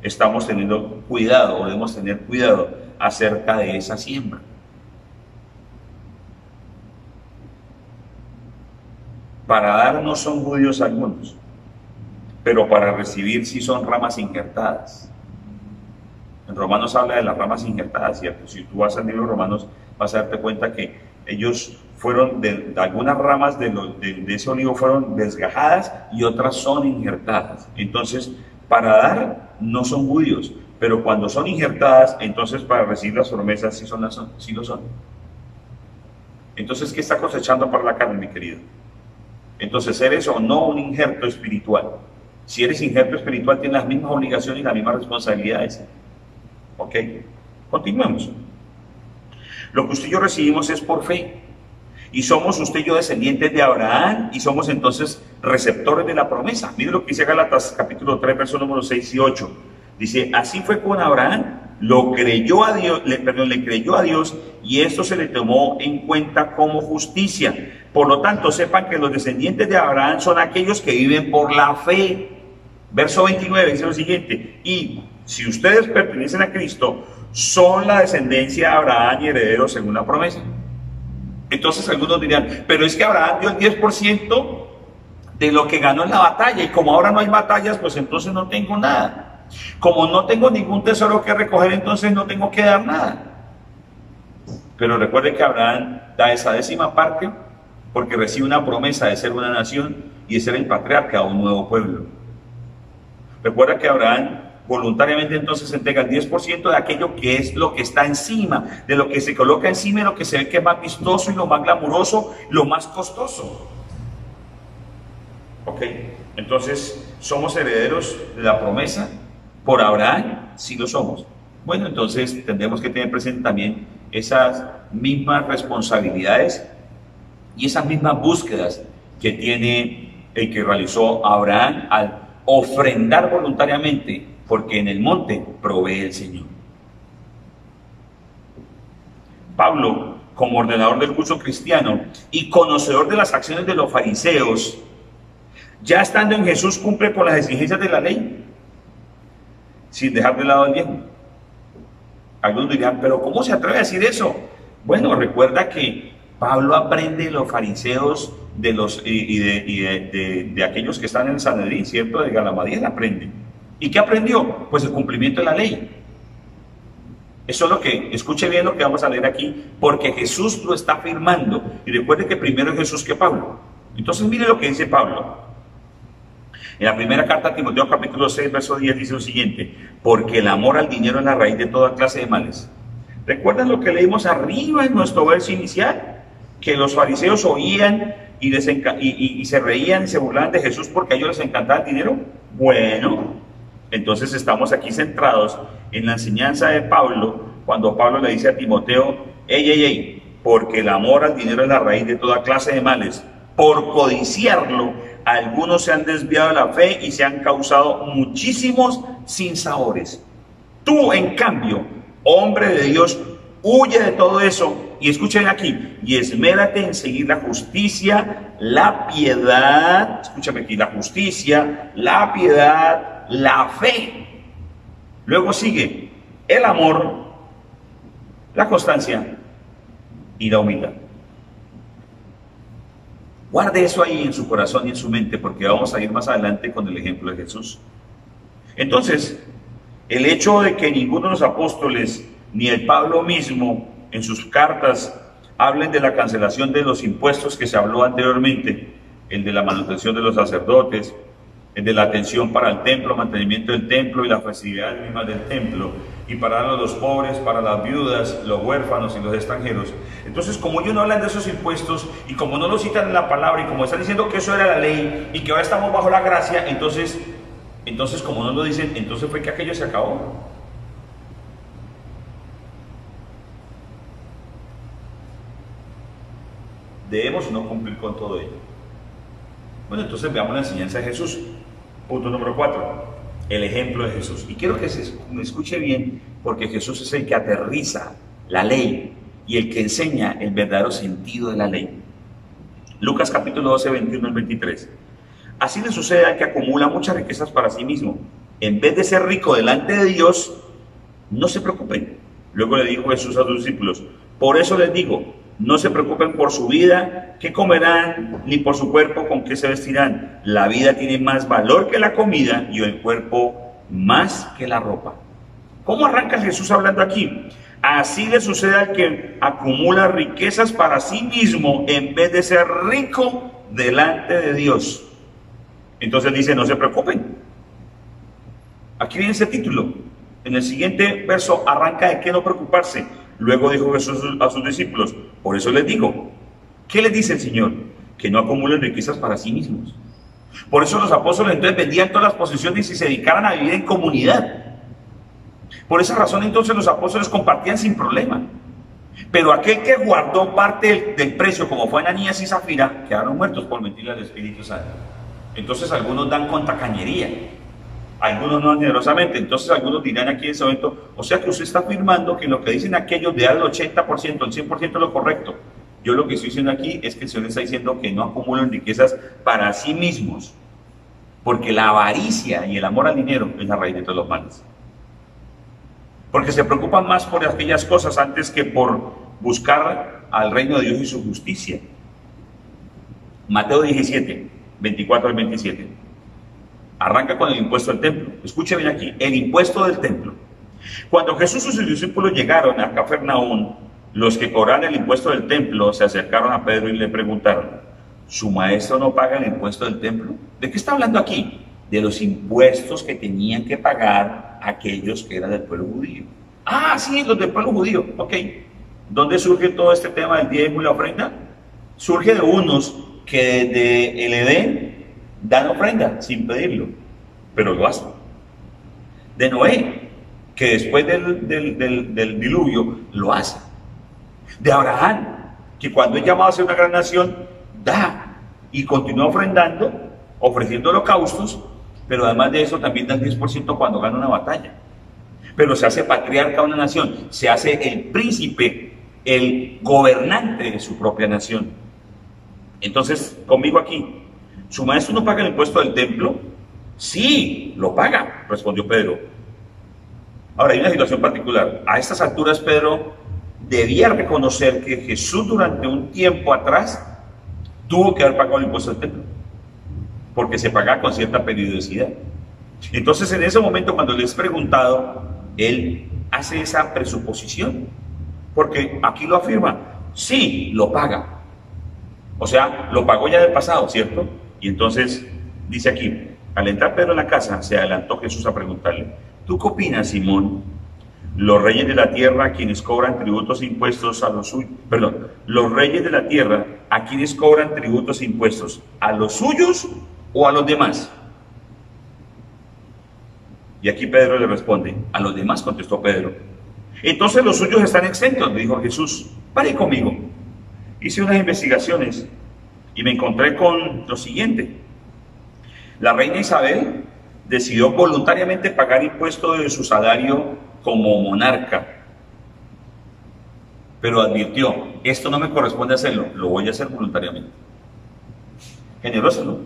estamos teniendo cuidado, o debemos tener cuidado acerca de esa siembra. Para dar no son judíos algunos, pero para recibir sí son ramas injertadas. En Romanos habla de las ramas injertadas, ¿cierto? Si tú vas al libro de Romanos, vas a darte cuenta que ellos fueron, de algunas ramas de ese olivo fueron desgajadas y otras son injertadas. Entonces, para dar no son judíos, pero cuando son injertadas, entonces para recibir las promesas sí lo son. Entonces, ¿qué está cosechando para la carne, mi querido? Entonces, ¿eres o no un injerto espiritual? Si eres injerto espiritual, tienes las mismas obligaciones y las mismas responsabilidades. ¿Ok? Continuemos. Lo que usted y yo recibimos es por fe. Y somos usted y yo descendientes de Abraham y somos entonces receptores de la promesa. Mire lo que dice Gálatas capítulo 3, versos números 6 y 8. Dice, así fue con Abraham, le creyó a Dios y esto se le tomó en cuenta como justicia. Por lo tanto, sepan que los descendientes de Abraham son aquellos que viven por la fe. Verso 29 dice lo siguiente, y si ustedes pertenecen a Cristo, son la descendencia de Abraham y herederos según la promesa. Entonces algunos dirían, pero es que Abraham dio el 10% de lo que ganó en la batalla, y como ahora no hay batallas, pues entonces no tengo nada. Como no tengo ningún tesoro que recoger, entonces no tengo que dar nada. Pero recuerde que Abraham da esa 10ª parte porque recibe una promesa de ser una nación y de ser el patriarca de un nuevo pueblo. Recuerda que Abraham voluntariamente entonces entrega el 10% de aquello que es lo que está encima, de lo que se coloca encima, de lo que se ve que es más vistoso y lo más glamuroso, lo más costoso. ¿Ok? Entonces, ¿somos herederos de la promesa? Por Abraham, sí lo somos. Bueno, entonces tendremos que tener presente también esas mismas responsabilidades y esas mismas búsquedas que tiene el que realizó Abraham al ofrendar voluntariamente, porque en el monte provee el Señor. Pablo, como ordenador del culto cristiano y conocedor de las acciones de los fariseos, ya estando en Jesús, cumple con las exigencias de la ley, sin dejar de lado el diezmo. Algunos dirán, pero ¿cómo se atreve a decir eso? Bueno, recuerda que Pablo aprende de los fariseos de aquellos que están en el Sanedrín, ¿cierto? De Gamaliel aprende. ¿Y qué aprendió? Pues el cumplimiento de la ley. Eso es lo que, escuche bien lo que vamos a leer aquí, porque Jesús lo está afirmando. Y recuerde que primero es Jesús que Pablo. Entonces mire lo que dice Pablo. En la primera carta a Timoteo capítulo 6, verso 10 dice lo siguiente, porque el amor al dinero es la raíz de toda clase de males. ¿Recuerdan lo que leímos arriba en nuestro verso inicial? Que los fariseos oían y se reían y se burlaban de Jesús porque a ellos les encantaba el dinero. Bueno, entonces estamos aquí centrados en la enseñanza de Pablo, cuando Pablo le dice a Timoteo, porque el amor al dinero es la raíz de toda clase de males. Por codiciarlo, algunos se han desviado de la fe y se han causado muchísimos sinsabores. Tú, en cambio, hombre de Dios, huye de todo eso y escuchen aquí, y esmérate en seguir la justicia, la piedad, escúchame aquí, la justicia, la piedad, la fe. Luego sigue el amor, la constancia y la humildad. Guarde eso ahí en su corazón y en su mente, porque vamos a ir más adelante con el ejemplo de Jesús. Entonces, el hecho de que ninguno de los apóstoles, ni el Pablo mismo, en sus cartas, hablen de la cancelación de los impuestos que se habló anteriormente, el de la manutención de los sacerdotes, el de la atención para el templo, mantenimiento del templo y las festividades mismas del templo, y para dar a los pobres, para las viudas, los huérfanos y los extranjeros. Entonces, como ellos no hablan de esos impuestos, y como no lo citan en la palabra, y como están diciendo que eso era la ley, y que ahora estamos bajo la gracia, entonces como no lo dicen, entonces fue que aquello se acabó. Debemos no cumplir con todo ello. Bueno, entonces veamos la enseñanza de Jesús. Punto número 4, el ejemplo de Jesús. Y quiero que me escuche bien, porque Jesús es el que aterriza la ley y el que enseña el verdadero sentido de la ley. Lucas capítulo 12, 21 al 23. Así le sucede al que acumula muchas riquezas para sí mismo. En vez de ser rico delante de Dios, no se preocupen. Luego le dijo Jesús a sus discípulos, por eso les digo, no se preocupen por su vida, qué comerán, ni por su cuerpo, con qué se vestirán. La vida tiene más valor que la comida y el cuerpo más que la ropa. ¿Cómo arranca Jesús hablando aquí? Así le sucede al que acumula riquezas para sí mismo en vez de ser rico delante de Dios. Entonces dice, no se preocupen. Aquí viene ese título. En el siguiente verso arranca de qué no preocuparse. Luego dijo Jesús a sus discípulos, por eso les digo, ¿qué les dice el Señor? Que no acumulen riquezas para sí mismos. Por eso los apóstoles entonces vendían todas las posesiones y se dedicaran a vivir en comunidad. Por esa razón entonces los apóstoles compartían sin problema. Pero aquel que guardó parte del precio, como fue Ananías y Zafira, quedaron muertos por mentirle al Espíritu Santo. Entonces algunos dan con tacañería, algunos no dan generosamente. Entonces algunos dirán aquí en ese momento, o sea que usted está afirmando que lo que dicen aquellos de dar el 80%, el 100% es lo correcto. Yo lo que estoy diciendo aquí es que el Señor está diciendo que no acumulen riquezas para sí mismos, porque la avaricia y el amor al dinero es la raíz de todos los males. Porque se preocupan más por aquellas cosas antes que por buscar al reino de Dios y su justicia. Mateo 17, 24 al 27. Arranca con el impuesto del templo. Escuche bien aquí, el impuesto del templo. Cuando Jesús y sus discípulos llegaron a Cafarnaúm, los que cobraban el impuesto del templo se acercaron a Pedro y le preguntaron, ¿su maestro no paga el impuesto del templo? ¿De qué está hablando aquí? De los impuestos que tenían que pagar aquellos que eran del pueblo judío. Ah, sí, los del pueblo judío, ok. ¿Dónde surge todo este tema del diezmo y la ofrenda? Surge de unos que desde el Edén dan ofrenda sin pedirlo, pero lo hacen. De Noé, que después del diluvio lo hace. De Abraham, que cuando es llamado a ser una gran nación, da y continúa ofrendando, ofreciendo holocaustos, pero además de eso también da el 10% cuando gana una batalla. Pero se hace patriarca de una nación, se hace el príncipe, el gobernante de su propia nación. Entonces, conmigo aquí, ¿su maestro no paga el impuesto del templo? Sí, lo paga, respondió Pedro. Ahora hay una situación particular. A estas alturas Pedro debía reconocer que Jesús durante un tiempo atrás tuvo que haber pagado el impuesto del templo, porque se pagaba con cierta periodicidad. Entonces en ese momento cuando le es preguntado, él hace esa presuposición, porque aquí lo afirma, sí, lo paga. O sea, lo pagó ya del pasado, ¿cierto? Y entonces dice aquí, al entrar Pedro en la casa, se adelantó Jesús a preguntarle, ¿tú qué opinas, Simón? Los reyes de la tierra, quienes cobran tributos e impuestos a los suyos, los reyes de la tierra, a quienes cobran tributos e impuestos, ¿a los suyos o a los demás? Y aquí Pedro le responde, a los demás, contestó Pedro. Entonces los suyos están exentos, dijo Jesús. Pare conmigo. Hice unas investigaciones y me encontré con lo siguiente. La reina Isabel decidió voluntariamente pagar impuesto de su salario como monarca. pero advirtió, esto no me corresponde hacerlo, lo voy a hacer voluntariamente. Generoso, ¿no?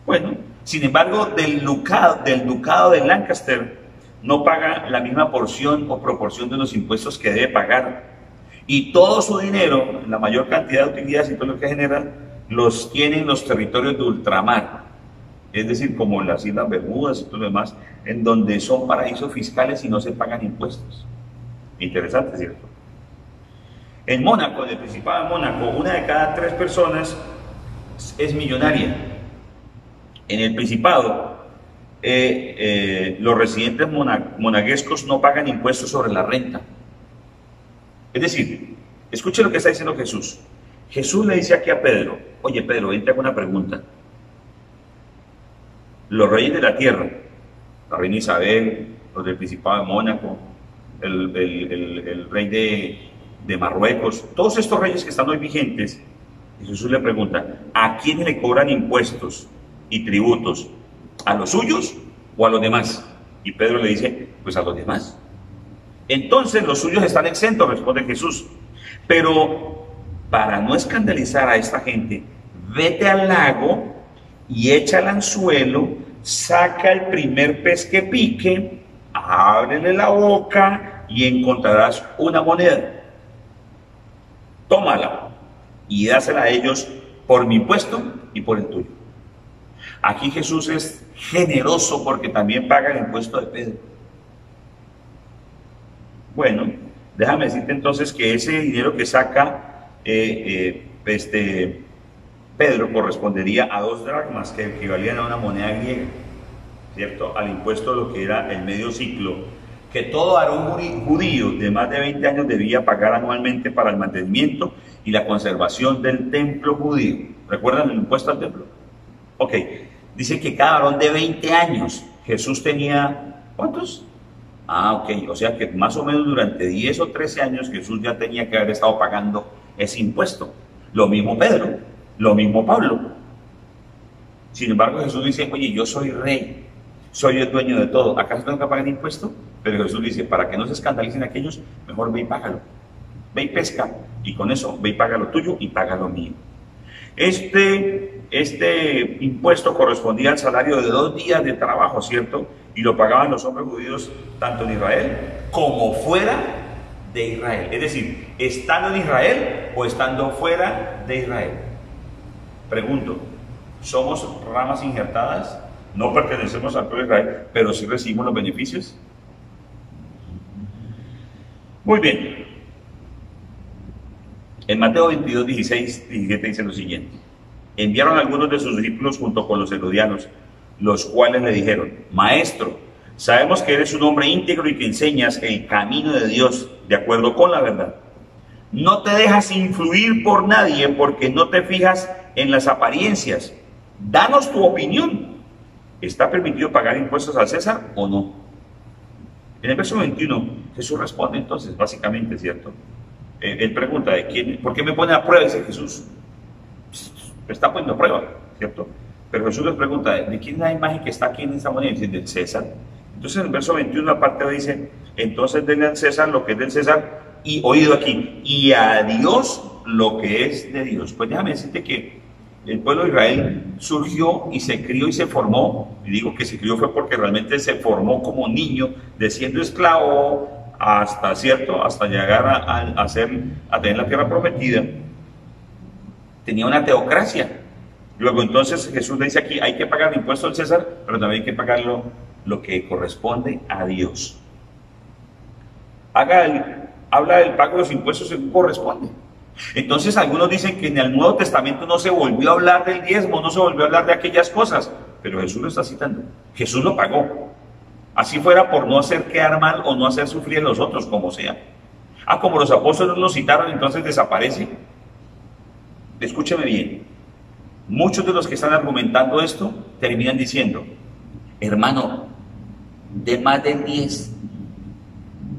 Bueno, sin embargo, del ducado de Lancaster no paga la misma porción o proporción de los impuestos que debe pagar. Y todo su dinero, la mayor cantidad de utilidades y todo lo que genera, los tiene en los territorios de ultramar. Es decir, como las Islas Bermudas y todo lo demás, en donde son paraísos fiscales y no se pagan impuestos. Interesante, ¿cierto? En Mónaco, en el Principado de Mónaco, 1 de cada 3 personas es millonaria. En el Principado, los residentes monaguescos no pagan impuestos sobre la renta. Es decir, escuche lo que está diciendo Jesús. Jesús le dice aquí a Pedro, oye Pedro, ven, te hago una pregunta. Los reyes de la tierra, la reina Isabel, los del Principado de Mónaco, el rey de Marruecos, todos estos reyes que están hoy vigentes, Jesús le pregunta, ¿a quiénes le cobran impuestos y tributos? ¿A los suyos o a los demás? Y Pedro le dice, pues a los demás. Entonces los suyos están exentos, responde Jesús. Pero para no escandalizar a esta gente, vete al lago y echa el anzuelo, saca el primer pez que pique, ábrele la boca y encontrarás una moneda. Tómala y dásela a ellos por mi impuesto y por el tuyo. Aquí Jesús es generoso porque también paga el impuesto de Pedro. Bueno, déjame decirte entonces que ese dinero que saca Pedro correspondería a 2 dracmas, que equivalían a una moneda griega, ¿cierto? Al impuesto de lo que era el medio ciclo, que todo varón judío de más de 20 años debía pagar anualmente para el mantenimiento y la conservación del templo judío. ¿Recuerdan el impuesto al templo? Ok, dice que cada varón de 20 años, Jesús tenía, ¿cuántos? Ah, ok, o sea que más o menos durante 10 o 13 años Jesús ya tenía que haber estado pagando ese impuesto. Lo mismo Pedro, lo mismo Pablo. Sin embargo Jesús dice, oye, yo soy rey, soy el dueño de todo, ¿acaso tengo que pagar impuesto? Pero Jesús dice, para que no se escandalicen aquellos, mejor ve y págalo, ve y pesca, y con eso ve y paga lo tuyo y paga lo mío. Este impuesto correspondía al salario de 2 días de trabajo, ¿cierto? Y lo pagaban los hombres judíos tanto en Israel como fuera de Israel. Es decir, estando en Israel o estando fuera de Israel. Pregunto, ¿somos ramas injertadas? No pertenecemos al pueblo de Israel, pero sí recibimos los beneficios. Muy bien. En Mateo 22, 16, 17 dice lo siguiente. Enviaron algunos de sus discípulos junto con los herodianos, los cuales le dijeron, Maestro, sabemos que eres un hombre íntegro y que enseñas el camino de Dios de acuerdo con la verdad. No te dejas influir por nadie porque no te fijas en las apariencias. Danos tu opinión. ¿Está permitido pagar impuestos al César o no? En el verso 21, Jesús responde entonces, básicamente, ¿cierto? Él pregunta, ¿de quién? ¿Por qué me pone a prueba? Dice Jesús. Me está poniendo a prueba, ¿cierto? Pero Jesús les pregunta, ¿de quién es la imagen que está aquí en esta moneda? Dice, del César. Entonces en el verso 21 la parte dice, entonces denle al César lo que es del César, y oído aquí, y a Dios lo que es de Dios. Pues déjame decirte que el pueblo de Israel surgió y se crió y se formó, y digo que se crió fue porque realmente se formó como niño, de siendo esclavo hasta, ¿cierto?, hasta llegar a tener la tierra prometida. Tenía una teocracia. Luego entonces Jesús le dice aquí, hay que pagar el impuesto al César, pero también hay que pagar lo que corresponde a Dios. Habla del pago de los impuestos según corresponde. Entonces algunos dicen que en el Nuevo Testamento no se volvió a hablar del diezmo, no se volvió a hablar de aquellas cosas, pero Jesús lo está citando. Jesús lo pagó. Así fuera por no hacer quedar mal o no hacer sufrir a los otros, como sea. Como los apóstoles lo citaron, entonces desaparece. Escúcheme bien. Muchos de los que están argumentando esto terminan diciendo, hermano, de más del 10.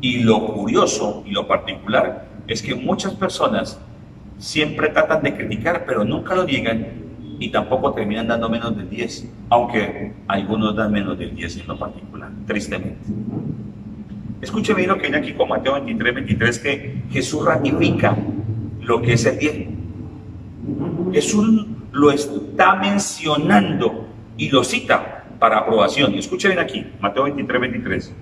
Y lo curioso y lo particular es que muchas personas siempre tratan de criticar, pero nunca lo niegan y tampoco terminan dando menos del 10, aunque algunos dan menos del 10 en lo particular, tristemente. Escúcheme bien lo que viene aquí con Mateo 23, que Jesús ratifica lo que es el diezmo. Jesús lo está mencionando y lo cita para aprobación. Escuche bien aquí, Mateo 23.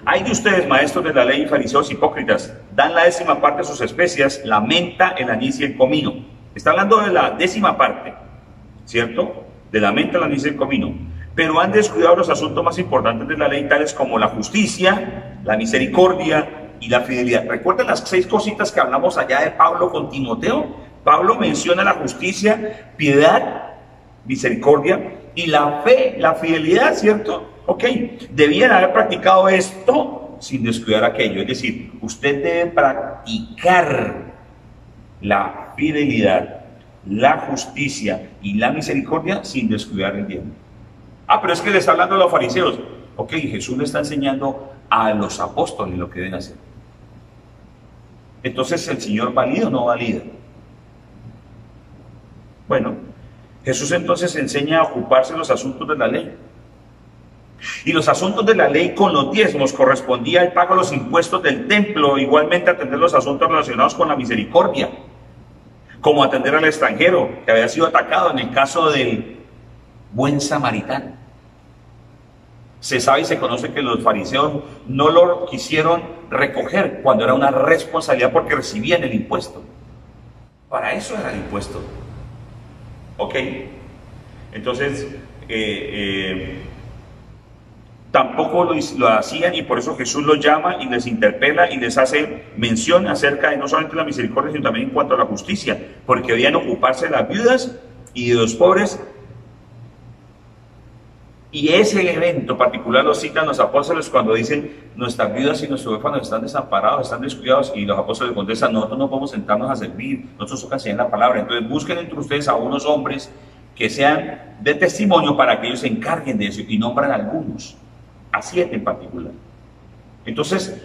Hay de ustedes, maestros de la ley y fariseos hipócritas, dan la 10ª parte de sus especias, la menta, el anís y el comino. Está hablando de la 10ª parte, ¿cierto? De la menta, el anís y el comino. Pero han descuidado los asuntos más importantes de la ley, tales como la justicia, la misericordia y la fidelidad. ¿Recuerdan las 6 cositas que hablamos allá de Pablo con Timoteo? Pablo menciona la justicia, piedad, misericordia y la fe, la fidelidad, ¿cierto? Ok, debían haber practicado esto sin descuidar aquello. Es decir, usted debe practicar la fidelidad, la justicia y la misericordia sin descuidar el diezmo. Ah, pero es que le está hablando a los fariseos. Ok, Jesús le está enseñando a los apóstoles lo que deben hacer. Entonces, ¿el Señor valida o no valida? Bueno, Jesús entonces enseña a ocuparse de los asuntos de la ley. Y los asuntos de la ley con los diezmos correspondía al pago de los impuestos del templo, igualmente atender los asuntos relacionados con la misericordia, como atender al extranjero que había sido atacado en el caso del buen samaritano. Se sabe y se conoce que los fariseos no lo quisieron recoger cuando era una responsabilidad porque recibían el impuesto. Para eso era el impuesto. Ok, entonces tampoco lo hacían, y por eso Jesús los llama y les interpela y les hace mención acerca de no solamente la misericordia, sino también en cuanto a la justicia, porque debían ocuparse de las viudas y de los pobres. Y ese evento particular lo citan los apóstoles cuando dicen: nuestras viudas y nuestros huérfanos están desamparados, están descuidados, y los apóstoles contestan: nosotros no podemos sentarnos a servir, nosotros toca enseñar la palabra. Entonces busquen entre ustedes a unos hombres que sean de testimonio para que ellos se encarguen de eso, y nombran a algunos, a 7 en particular. Entonces,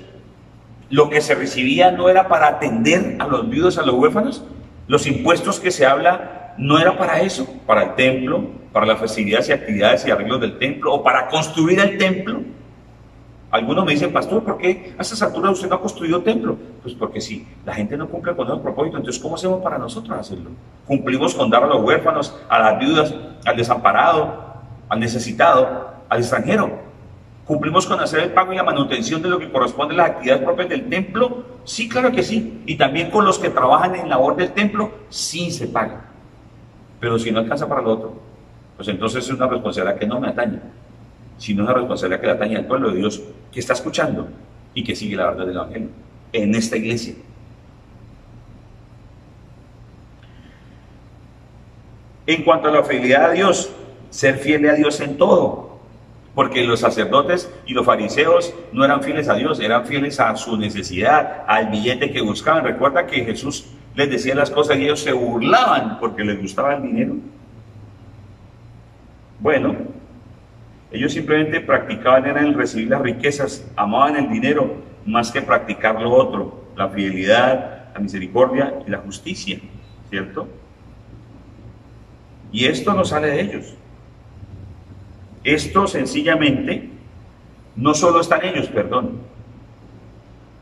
lo que se recibía no era para atender a los viudos, a los huérfanos. Los impuestos que se habla no era para eso, para el templo, para las festividades y actividades y arreglos del templo, o para construir el templo. Algunos me dicen: pastor, ¿por qué a estas alturas usted no ha construido templo? Pues porque si la gente no cumple con esos propósitos, entonces ¿cómo hacemos para nosotros hacerlo? Cumplimos con dar a los huérfanos, a las viudas, al desamparado, al necesitado, al extranjero. ¿Cumplimos con hacer el pago y la manutención de lo que corresponde a las actividades propias del templo? Sí, claro que sí. Y también con los que trabajan en labor del templo, sí se paga. Pero si no alcanza para lo otro, pues entonces es una responsabilidad que no me atañe, sino una responsabilidad que le atañe al pueblo de Dios, que está escuchando y que sigue la verdad del Evangelio en esta iglesia. En cuanto a la fidelidad a Dios, ser fiel a Dios en todo, porque los sacerdotes y los fariseos no eran fieles a Dios, eran fieles a su necesidad, al billete que buscaban. Recuerda que Jesús les decía las cosas y ellos se burlaban porque les gustaba el dinero. Bueno, ellos simplemente practicaban en el recibir las riquezas, amaban el dinero más que practicar lo otro, la fidelidad, la misericordia y la justicia, ¿cierto? Y esto no sale de ellos. Esto sencillamente no solo está en ellos, perdón,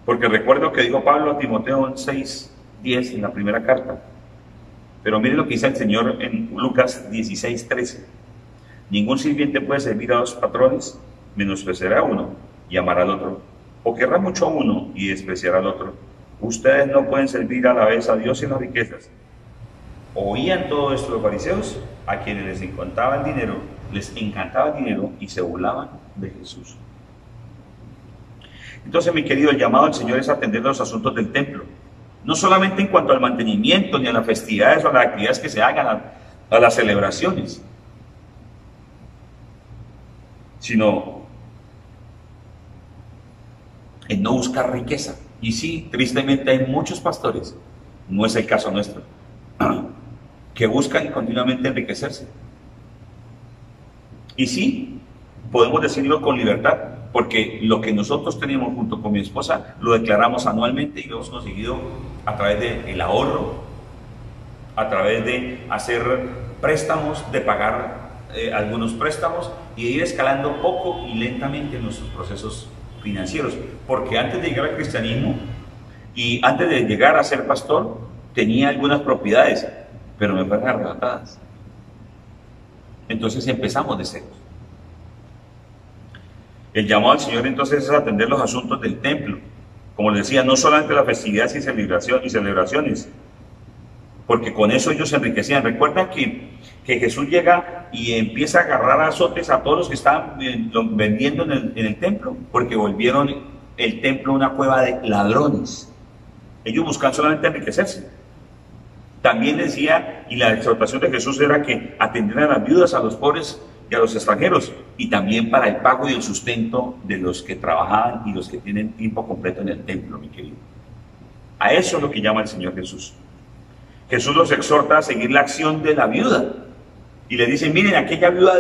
porque recuerdo que dijo Pablo a Timoteo 6:10 en la primera carta, pero miren lo que dice el Señor en Lucas 16:13. Ningún sirviente puede servir a 2 patrones, menospreciará a uno y amará al otro, o querrá mucho a uno y despreciará al otro. Ustedes no pueden servir a la vez a Dios y las riquezas. Oían todo esto los fariseos, a quienes les encantaba el dinero y se burlaban de Jesús. Entonces, mi querido, el llamado del Señor es atender los asuntos del templo, no solamente en cuanto al mantenimiento, ni a las festividades o a las actividades que se hagan, a las celebraciones, sino en no buscar riqueza. Y sí, tristemente hay muchos pastores, no es el caso nuestro, que buscan continuamente enriquecerse. Y sí, podemos decirlo con libertad, porque lo que nosotros tenemos junto con mi esposa lo declaramos anualmente y lo hemos conseguido a través del ahorro, a través de hacer préstamos, de pagar algunos préstamos y de ir escalando poco y lentamente nuestros procesos financieros, porque antes de llegar al cristianismo y antes de llegar a ser pastor, tenía algunas propiedades, pero me fueron arrebatadas. Entonces empezamos de cero. El llamado al Señor entonces es atender los asuntos del templo. Como les decía, no solamente las festividades y celebraciones, porque con eso ellos se enriquecían. Recuerdan que Jesús llega y empieza a agarrar a azotes a todos los que estaban vendiendo en el templo, porque volvieron el templo una cueva de ladrones. Ellos buscan solamente enriquecerse. También decía, y la exhortación de Jesús era que atendieran a las viudas, a los pobres y a los extranjeros, y también para el pago y el sustento de los que trabajaban y los que tienen tiempo completo en el templo, mi querido. A eso es lo que llama el Señor Jesús. Jesús los exhorta a seguir la acción de la viuda, y le dice, miren, aquella viuda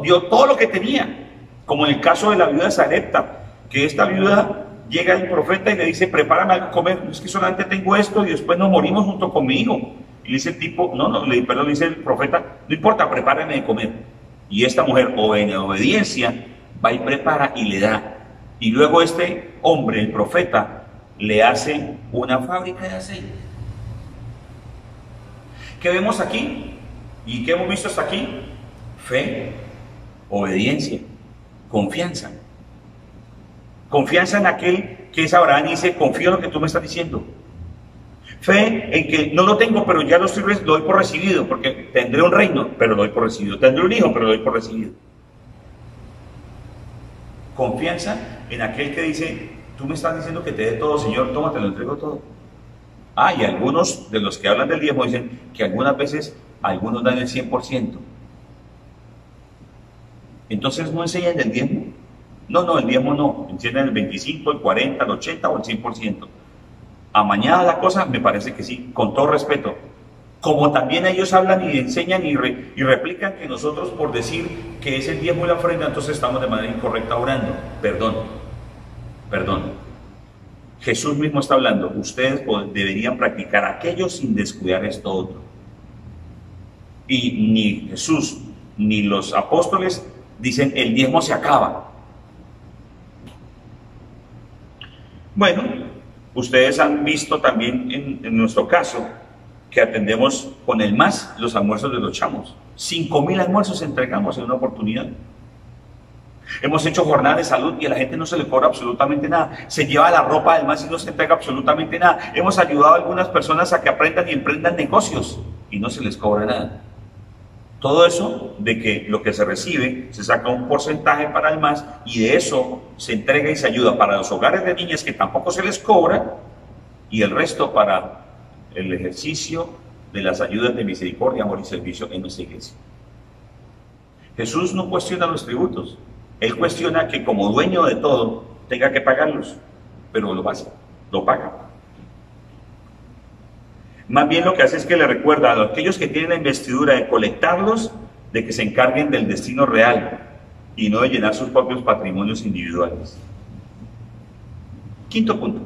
dio todo lo que tenía, como en el caso de la viuda de Sarepta, que esta viuda llega el profeta y le dice, prepárame algo a comer, es que solamente tengo esto y después nos morimos junto conmigo. Y le dice el tipo, le dice el profeta, no importa, prepárame de comer. Y esta mujer, en obediencia, va y prepara y le da. Y luego este hombre, el profeta, le hace una fábrica de aceite. ¿Qué vemos aquí? ¿Y qué hemos visto hasta aquí? Fe, obediencia, confianza. Confianza en aquel que es Abraham y dice, confío en lo que tú me estás diciendo. Fe en que no lo tengo, pero ya lo doy por recibido, porque tendré un reino, pero lo doy por recibido. Tendré un hijo, pero lo doy por recibido. Confianza en aquel que dice, tú me estás diciendo que te dé todo, Señor, toma, te lo entrego todo. Y algunos de los que hablan del diezmo dicen que algunas veces algunos dan el 100%. Entonces no enseñan del diezmo. No, el diezmo no. Enseñan el 25, el 40, el 80 o el 100%. Amañada la cosa, me parece que sí, con todo respeto. Como también ellos hablan y enseñan y replican que nosotros por decir que es el diezmo y la ofrenda, entonces estamos de manera incorrecta orando. Perdón. Jesús mismo está hablando, ustedes deberían practicar aquello sin descuidar esto otro. Y ni Jesús ni los apóstoles dicen el diezmo se acaba. Bueno, ustedes han visto también en nuestro caso que atendemos con el MAS los almuerzos de los chamos. 5,000 almuerzos entregamos en una oportunidad. Hemos hecho jornadas de salud y a la gente no se le cobra absolutamente nada. Se lleva la ropa del MAS y no se entrega absolutamente nada. Hemos ayudado a algunas personas a que aprendan y emprendan negocios y no se les cobra nada. Todo eso de que lo que se recibe se saca un porcentaje para el MAS y de eso se entrega y se ayuda para los hogares de niñas que tampoco se les cobra y el resto para el ejercicio de las ayudas de misericordia, amor y servicio en nuestra iglesia. Jesús no cuestiona los tributos, Él cuestiona que como dueño de todo tenga que pagarlos, pero lo paga. Más bien lo que hace es que le recuerda a aquellos que tienen la investidura de colectarlos, de que se encarguen del destino real y no de llenar sus propios patrimonios individuales. Quinto punto.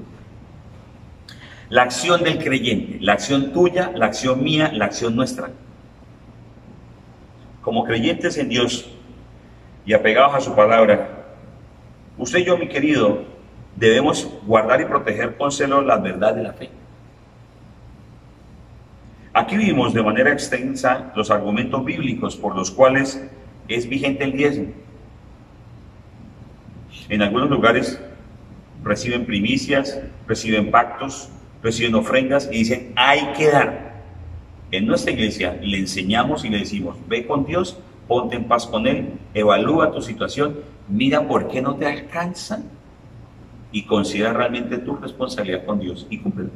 La acción del creyente, la acción tuya, la acción mía, la acción nuestra. Como creyentes en Dios y apegados a su palabra, usted y yo, mi querido, debemos guardar y proteger con celo la verdad de la fe. Aquí vimos de manera extensa los argumentos bíblicos por los cuales es vigente el diezmo. En algunos lugares reciben primicias, reciben pactos, reciben ofrendas y dicen hay que dar. En nuestra iglesia le enseñamos y le decimos ve con Dios, ponte en paz con Él, evalúa tu situación, mira por qué no te alcanzan y considera realmente tu responsabilidad con Dios y cúmplelo.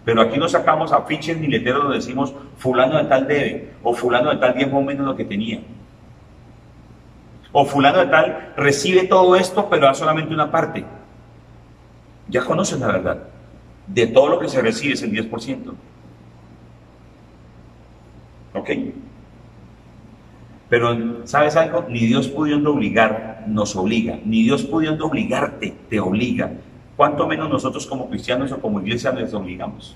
Pero aquí no sacamos afiches ni letreros donde decimos fulano de tal debe, o fulano de tal diezmo menos lo que tenía, o fulano de tal recibe todo esto pero da solamente una parte. Ya conocen la verdad, de todo lo que se recibe es el 10%. ¿Ok? Pero ¿sabes algo? Ni Dios pudiendo obligar nos obliga, ni Dios pudiendo obligarte te obliga. ¿Cuánto menos nosotros como cristianos o como iglesia les obligamos?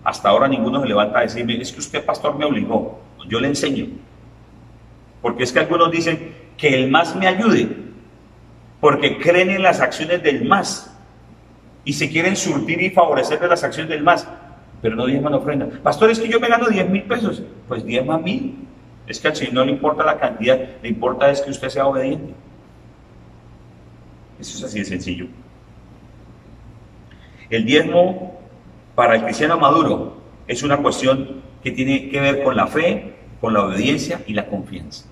Hasta ahora ninguno se levanta a decirme, es que usted, pastor, me obligó. Yo le enseño. Porque es que algunos dicen que el MAS me ayude. porque creen en las acciones del más y se quieren surtir y favorecer de las acciones del más, pero no diezman ofrenda. Pastor, es que yo me gano 10.000 pesos. Pues diezma 1.000. Es que al Señor no le importa la cantidad, le importa es que usted sea obediente. Eso es así de sencillo. El diezmo para el cristiano maduro es una cuestión que tiene que ver con la fe, con la obediencia y la confianza.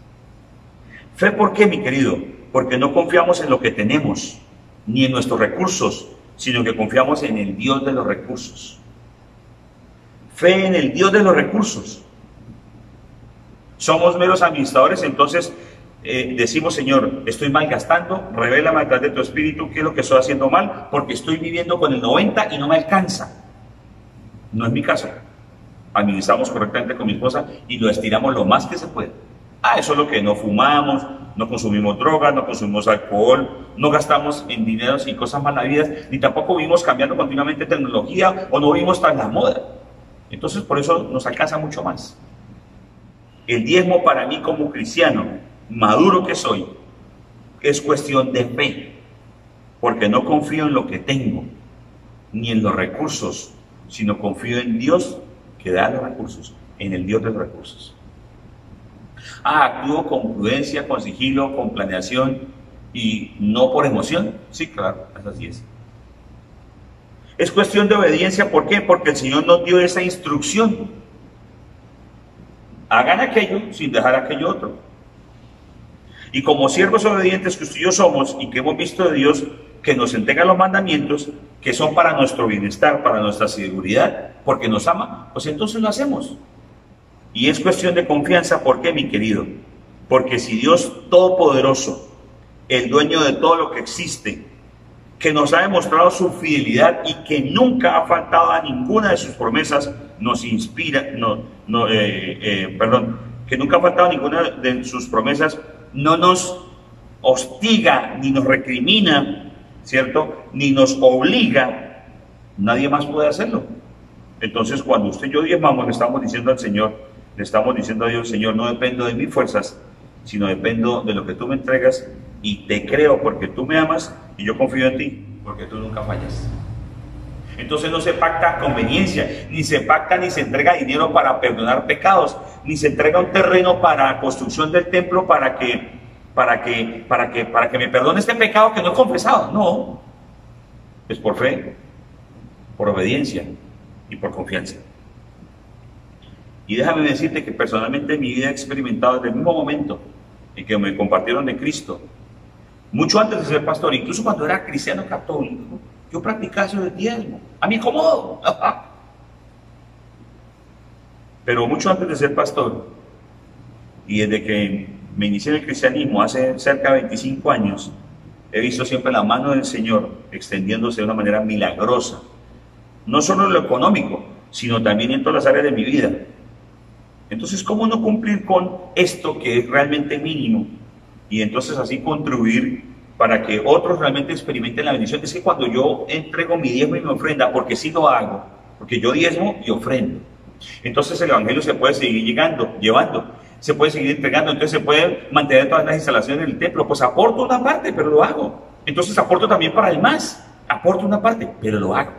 ¿Fe por qué, mi querido? Porque no confiamos en lo que tenemos, ni en nuestros recursos, sino que confiamos en el Dios de los recursos. Fe en el Dios de los recursos. Somos meros administradores, entonces decimos, Señor, estoy malgastando, revélame a través de tu Espíritu qué es lo que estoy haciendo mal, porque estoy viviendo con el 90 y no me alcanza. No es mi caso. Administramos correctamente con mi esposa y lo estiramos lo más que se puede. Eso es lo que no fumamos, no consumimos drogas, no consumimos alcohol, no gastamos en dinero y cosas malavidas, ni tampoco vivimos cambiando continuamente tecnología o no vivimos tras la moda. Entonces por eso nos alcanza mucho más. El diezmo para mí como cristiano, maduro que soy, es cuestión de fe, porque no confío en lo que tengo, ni en los recursos, sino confío en Dios que da los recursos, en el Dios de los recursos. Actúo con prudencia, con sigilo, con planeación y no por emoción. Sí, claro, así es. Es cuestión de obediencia, ¿por qué? Porque el Señor nos dio esa instrucción. Hagan aquello sin dejar aquello otro. Y como siervos obedientes que usted y yo somos y que hemos visto de Dios que nos entrega los mandamientos que son para nuestro bienestar, para nuestra seguridad, porque nos ama, pues entonces lo hacemos. Y es cuestión de confianza, ¿por qué, mi querido? Porque si Dios Todopoderoso, el dueño de todo lo que existe, que nos ha demostrado su fidelidad y que nunca ha faltado a ninguna de sus promesas, nos inspira, que nunca ha faltado a ninguna de sus promesas, no nos hostiga ni nos recrimina, ¿cierto? Ni nos obliga, nadie más puede hacerlo. Entonces, cuando usted y yo diezmamos, le estamos diciendo al Señor, le estamos diciendo a Dios, Señor, no dependo de mis fuerzas, sino dependo de lo que tú me entregas y te creo porque tú me amas y yo confío en ti porque tú nunca fallas. Entonces no se pacta conveniencia, ni se pacta ni se entrega dinero para perdonar pecados, ni se entrega un terreno para construcción del templo para que me perdone este pecado que no he confesado. No, es por fe, por obediencia y por confianza. Y déjame decirte que personalmente en mi vida he experimentado desde el mismo momento en que me compartieron de Cristo, mucho antes de ser pastor, incluso cuando era cristiano católico, yo practicaba eso del diezmo, a mi cómodo. Pero mucho antes de ser pastor, y desde que me inicié en el cristianismo hace cerca de 25 años, he visto siempre la mano del Señor extendiéndose de una manera milagrosa, no solo en lo económico, sino también en todas las áreas de mi vida. Entonces, ¿cómo no cumplir con esto que es realmente mínimo? Y entonces así contribuir para que otros realmente experimenten la bendición. Es que cuando yo entrego mi diezmo y mi ofrenda, porque sí lo hago, porque yo diezmo y ofrendo, entonces el evangelio se puede seguir llevando, se puede seguir entregando, entonces se puede mantener todas las instalaciones del templo. Pues aporto una parte, pero lo hago. Entonces aporto también para el más, aporto una parte, pero lo hago.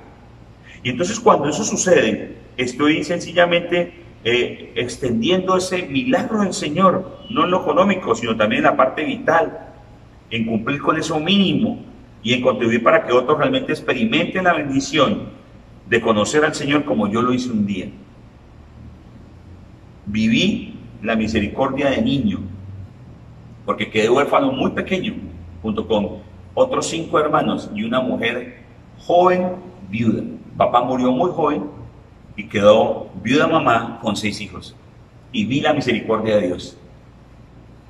Y entonces cuando eso sucede, estoy sencillamente extendiendo ese milagro del Señor, no en lo económico, sino también en la parte vital, en cumplir con eso mínimo y en contribuir para que otros realmente experimenten la bendición de conocer al Señor como yo lo hice un día. Viví la misericordia de niño, porque quedé huérfano muy pequeño, junto con otros 5 hermanos y una mujer joven, viuda. Papá murió muy joven y quedó viuda mamá con 6 hijos. Y vi la misericordia de Dios.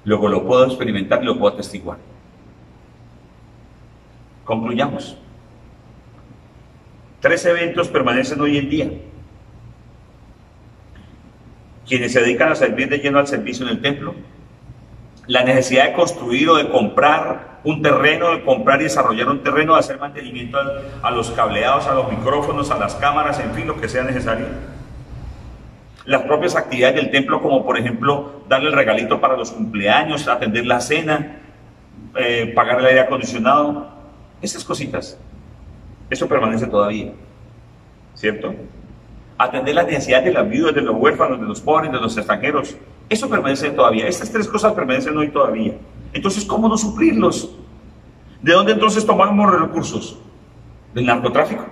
Luego lo puedo experimentar y lo puedo atestiguar. Concluyamos. 3 eventos permanecen hoy en día. Quienes se dedican a servir de lleno al servicio en el templo, la necesidad de construir o de comprar un terreno, de comprar y desarrollar un terreno, de hacer mantenimiento a los cableados, a los micrófonos, a las cámaras, en fin, lo que sea necesario. Las propias actividades del templo, como por ejemplo darle el regalito para los cumpleaños, atender la cena, pagar el aire acondicionado, estas cositas, eso permanece todavía, ¿cierto? Atender las necesidades de las viudas, de los huérfanos, de los pobres, de los extranjeros, eso permanece todavía. Estas tres cosas permanecen hoy todavía. Entonces, ¿cómo no suplirlos? ¿De dónde entonces tomamos los recursos? ¿Del narcotráfico?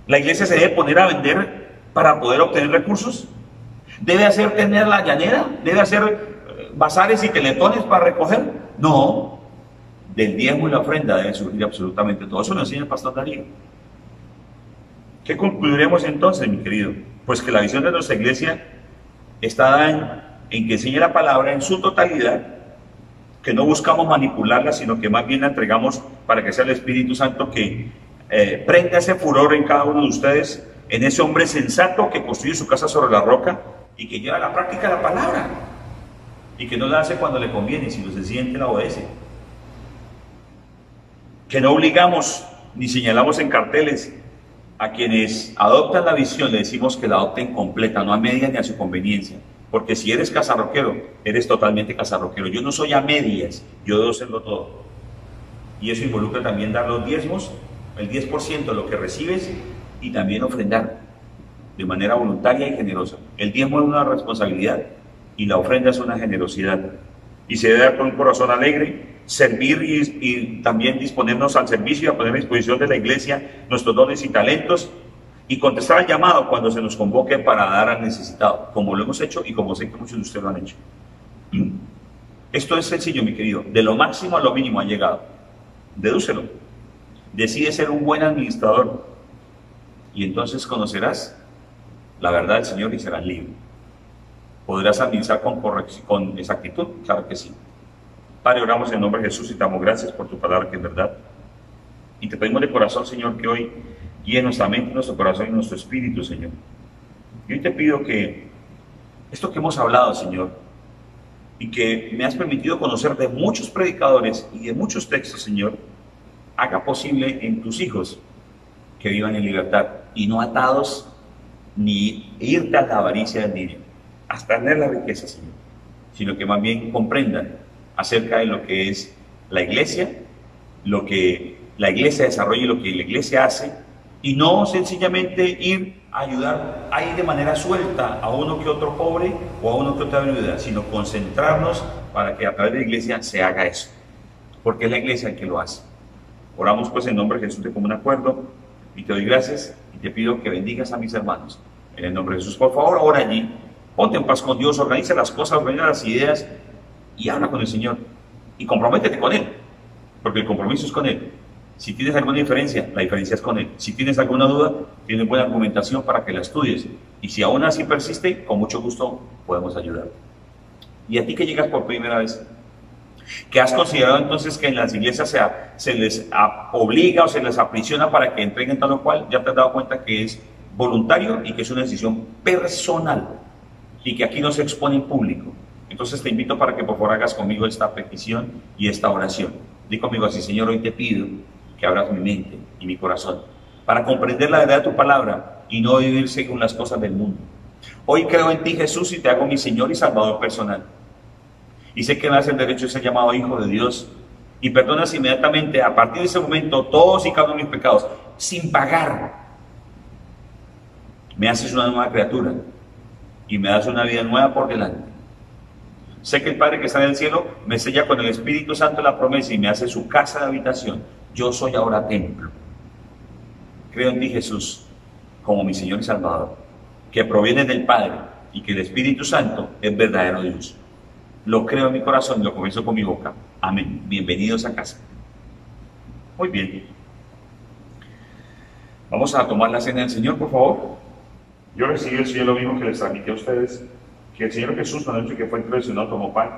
¿La iglesia se debe poner a vender para poder obtener recursos? ¿Debe hacer tener la llanera? ¿Debe hacer bazares y teletones para recoger? No. Del diezmo y la ofrenda debe surgir absolutamente todo. Eso lo enseña el pastor Darío. ¿Qué concluiremos entonces, mi querido? Pues que la visión de nuestra iglesia está dada en que enseñe la palabra en su totalidad, que no buscamos manipularla, sino que más bien la entregamos para que sea el Espíritu Santo que prenda ese furor en cada uno de ustedes, en ese hombre sensato que construye su casa sobre la roca y que lleva a la práctica la palabra, y que no la hace cuando le conviene, sino sencillamente la obedece. Que no obligamos ni señalamos en carteles a quienes adoptan la visión, le decimos que la adopten completa, no a medias ni a su conveniencia. Porque si eres casarroquero, eres totalmente casarroquero. Yo no soy a medias, yo debo serlo todo. Y eso involucra también dar los diezmos, el 10% de lo que recibes, y también ofrendar de manera voluntaria y generosa. El diezmo es una responsabilidad y la ofrenda es una generosidad. Y se debe dar con un corazón alegre, servir y también disponernos al servicio y a poner a disposición de la iglesia nuestros dones y talentos, y contestar al llamado cuando se nos convoque para dar al necesitado, como lo hemos hecho y como sé que muchos de ustedes lo han hecho. Esto es sencillo, mi querido. De lo máximo a lo mínimo ha llegado. Dedúcelo. Decide ser un buen administrador y entonces conocerás la verdad del Señor y serás libre. ¿Podrás administrar con exactitud? Claro que sí. Padre, oramos en nombre de Jesús y te damos gracias por tu palabra que es verdad. Y te pedimos de corazón, Señor, que hoy guíe nuestra mente, nuestro corazón y nuestro espíritu, Señor. Y hoy te pido que esto que hemos hablado, Señor, y que me has permitido conocer de muchos predicadores y de muchos textos, Señor, haga posible en tus hijos que vivan en libertad y no atados ni ir tras la avaricia del dinero, hasta tener la riqueza, Señor, sino que más bien comprendan acerca de lo que es la iglesia, lo que la iglesia desarrolla y lo que la iglesia hace, y no sencillamente ir a ayudar ahí de manera suelta a uno que otro pobre o a uno que otra viuda, sino concentrarnos para que a través de la iglesia se haga eso, porque es la iglesia el que lo hace. Oramos pues en nombre de Jesús de común acuerdo y te doy gracias y te pido que bendigas a mis hermanos. En el nombre de Jesús, por favor, ora allí, ponte en paz con Dios, organiza las cosas, organiza las ideas y habla con el Señor y comprométete con Él, porque el compromiso es con Él. Si tienes alguna diferencia, la diferencia es con Él. Si tienes alguna duda, tienes buena argumentación para que la estudies. Y si aún así persiste, con mucho gusto podemos ayudarte. Y a ti que llegas por primera vez, que has considerado entonces que en las iglesias se les obliga o se les aprisiona para que entreguen tal o cual, ya te has dado cuenta que es voluntario y que es una decisión personal y que aquí no se expone en público. Entonces te invito para que por favor hagas conmigo esta petición y esta oración. Di conmigo así: Señor, hoy te pido que abras mi mente y mi corazón para comprender la verdad de tu palabra y no vivir según las cosas del mundo. Hoy creo en ti, Jesús, y te hago mi Señor y Salvador personal. Y sé que me das el derecho de ser llamado Hijo de Dios y perdonas inmediatamente a partir de ese momento todos y cada uno de mis pecados sin pagar. Me haces una nueva criatura y me das una vida nueva por delante. Sé que el Padre que está en el cielo me sella con el Espíritu Santo la promesa y me hace su casa de habitación. Yo soy ahora templo. Creo en ti, Jesús, como mi Señor y Salvador, que proviene del Padre y que el Espíritu Santo es verdadero Dios. Lo creo en mi corazón y lo confieso con mi boca. Amén. Bienvenidos a casa. Muy bien. Vamos a tomar la cena del Señor, por favor. Yo recibí del Señor lo mismo que les transmití a ustedes, que el Señor Jesús, la noche que fue traicionado, tomó pan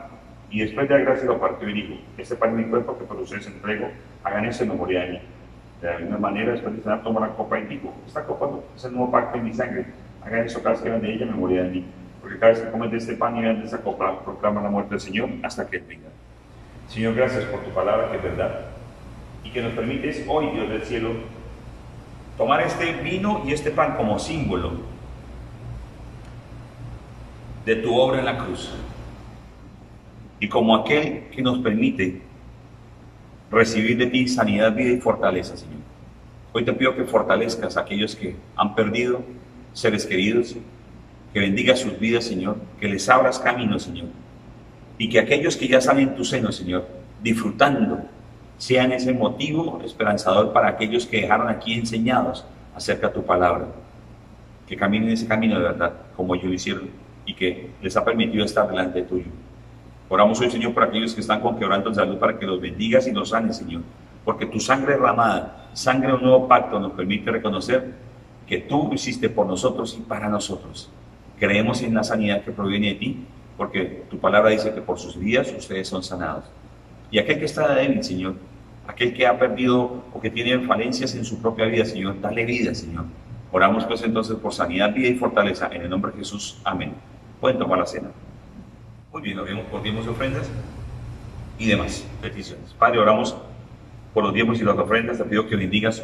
y después de dar gracias lo partió y dijo: este pan es mi cuerpo que por ustedes entrego, hagan eso en memoria de mí. De la misma manera, después de cenar, tomó la copa y dijo: esta copa es el nuevo pacto en mi sangre, hagan eso cada vez que vean de ella en memoria de mí. Porque cada vez que comen de este pan y vean de esta copa, proclaman la muerte del Señor hasta que Él venga. Señor, gracias por tu palabra que es verdad y que nos permites hoy, Dios del cielo, tomar este vino y este pan como símbolo de tu obra en la cruz. y como aquel que nos permite recibir de ti sanidad, vida y fortaleza, Señor. Hoy te pido que fortalezcas a aquellos que han perdido seres queridos, que bendigas sus vidas, Señor, que les abras camino, Señor, y que aquellos que ya están en tu seno, Señor, disfrutando, sean ese motivo esperanzador para aquellos que dejaron aquí enseñados acerca de tu palabra, que caminen ese camino de verdad, como ellos lo hicieron, y que les ha permitido estar delante tuyo. Oramos hoy, Señor, por aquellos que están con quebranto de salud, para que los bendigas y los sanes, Señor, porque tu sangre derramada, sangre de un nuevo pacto, nos permite reconocer que tú hiciste por nosotros y para nosotros. Creemos en la sanidad que proviene de ti, porque tu palabra dice que por sus vidas ustedes son sanados. Y aquel que está débil, Señor, aquel que ha perdido o que tiene falencias en su propia vida, Señor, dale vida, Señor. Oramos pues entonces por sanidad, vida y fortaleza, en el nombre de Jesús. Amén. Pueden tomar la cena. Muy bien, oremos por diezmos y ofrendas y demás peticiones. Padre, oramos por los diezmos y las ofrendas. Te pido que bendigas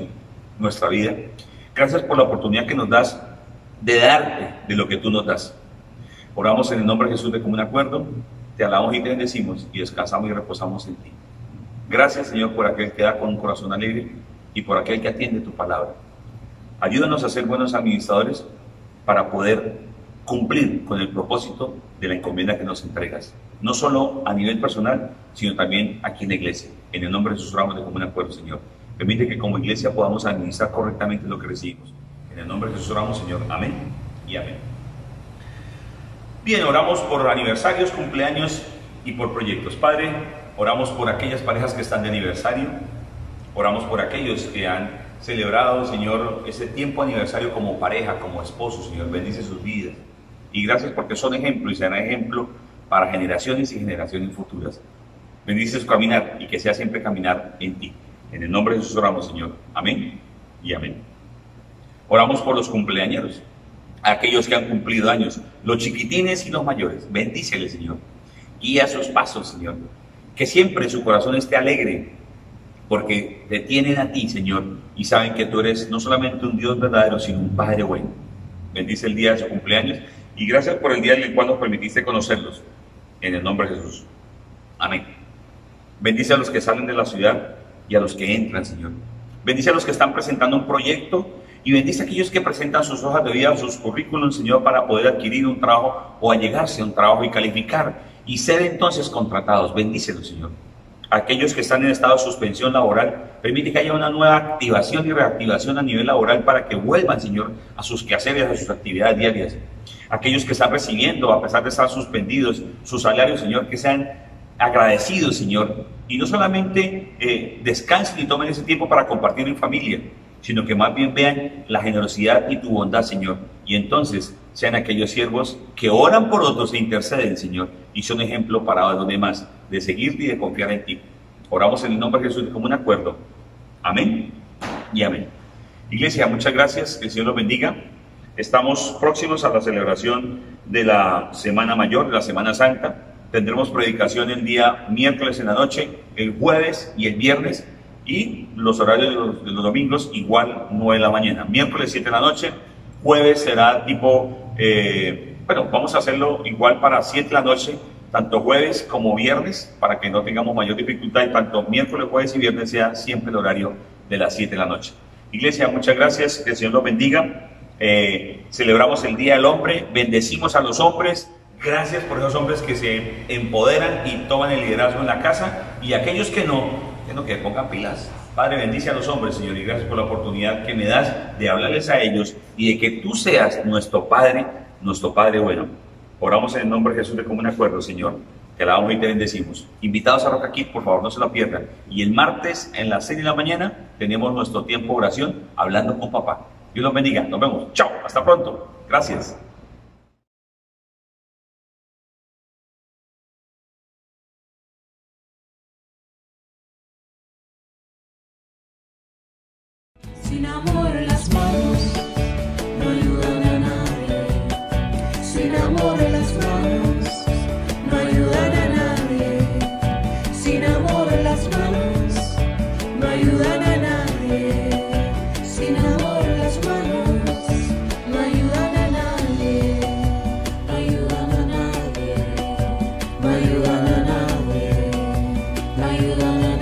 nuestra vida. Gracias por la oportunidad que nos das de darte de lo que tú nos das. Oramos en el nombre de Jesús de común acuerdo. Te alabamos y te bendecimos y descansamos y reposamos en ti. Gracias, Señor, por aquel que da con un corazón alegre y por aquel que atiende tu palabra. Ayúdanos a ser buenos administradores para poder cumplir con el propósito de la encomienda que nos entregas, no solo a nivel personal, sino también aquí en la iglesia. En el nombre de Jesús oramos de común acuerdo, Señor. Permite que como iglesia podamos administrar correctamente lo que recibimos. En el nombre de Jesús oramos, Señor. Amén y amén. Bien, oramos por aniversarios, cumpleaños y por proyectos. Padre, oramos por aquellas parejas que están de aniversario. Oramos por aquellos que han celebrado, Señor, ese tiempo aniversario como pareja, como esposos. Señor, bendice sus vidas. Y gracias porque son ejemplo y serán ejemplo para generaciones y generaciones futuras. Bendice su caminar y que sea siempre caminar en ti. En el nombre de Jesús oramos, Señor. Amén y amén. Oramos por los cumpleañeros, aquellos que han cumplido años, los chiquitines y los mayores. Bendíceles, Señor. Guía sus pasos, Señor. Que siempre su corazón esté alegre, porque te tienen a ti, Señor, y saben que tú eres no solamente un Dios verdadero, sino un Padre bueno. Bendice el día de su cumpleaños y gracias por el día en el cual nos permitiste conocerlos. En el nombre de Jesús. Amén. Bendice a los que salen de la ciudad y a los que entran, Señor. Bendice a los que están presentando un proyecto y bendice a aquellos que presentan sus hojas de vida, sus currículums, Señor, para poder adquirir un trabajo o allegarse a un trabajo y calificar y ser entonces contratados. Bendícelos, Señor. Aquellos que están en estado de suspensión laboral, permite que haya una nueva activación y reactivación a nivel laboral para que vuelvan, Señor, a sus quehaceres, a sus actividades diarias. Aquellos que están recibiendo, a pesar de estar suspendidos, sus salarios, Señor, que sean agradecidos, Señor, y no solamente descansen y tomen ese tiempo para compartir en familia, sino que más bien vean la generosidad y tu bondad, Señor, y entonces sean aquellos siervos que oran por otros e interceden, Señor, y son ejemplo para los demás, de seguirte y de confiar en ti. Oramos en el nombre de Jesús de común acuerdo. Amén y amén. Iglesia, muchas gracias, que el Señor los bendiga. Estamos próximos a la celebración de la Semana Mayor, de la Semana Santa. Tendremos predicación el día miércoles en la noche, el jueves y el viernes, y los horarios de los domingos igual 9 de la mañana. Miércoles 7 de la noche, jueves será tipo, vamos a hacerlo igual para 7 de la noche, tanto jueves como viernes, para que no tengamos mayor dificultad, y tanto miércoles, jueves y viernes sea siempre el horario de las 7 de la noche. Iglesia, muchas gracias, que el Señor los bendiga. Celebramos el Día del Hombre, bendecimos a los hombres. Gracias por esos hombres que se empoderan y toman el liderazgo en la casa, y aquellos que que pongan pilas. Padre, bendice a los hombres, Señor, y gracias por la oportunidad que me das de hablarles a ellos y de que tú seas nuestro Padre bueno. Oramos en el nombre de Jesús de común acuerdo, Señor. Te alabamos y te bendecimos. Invitados a Roca Kids, por favor, no se lo pierdan. Y el martes en las 6 de la mañana tenemos nuestro tiempo de oración hablando con papá. Dios los bendiga. Nos vemos. Chao. Hasta pronto. Gracias.
Sin amor en las manos no ayudan a nadie. Sin amor en las manos no ayudan a nadie. Sin amor en las manos no ayudan a nadie. Sin amor en las manos no ayudan a nadie. No ayudan a nadie. No ayudan a nadie.
ayúdame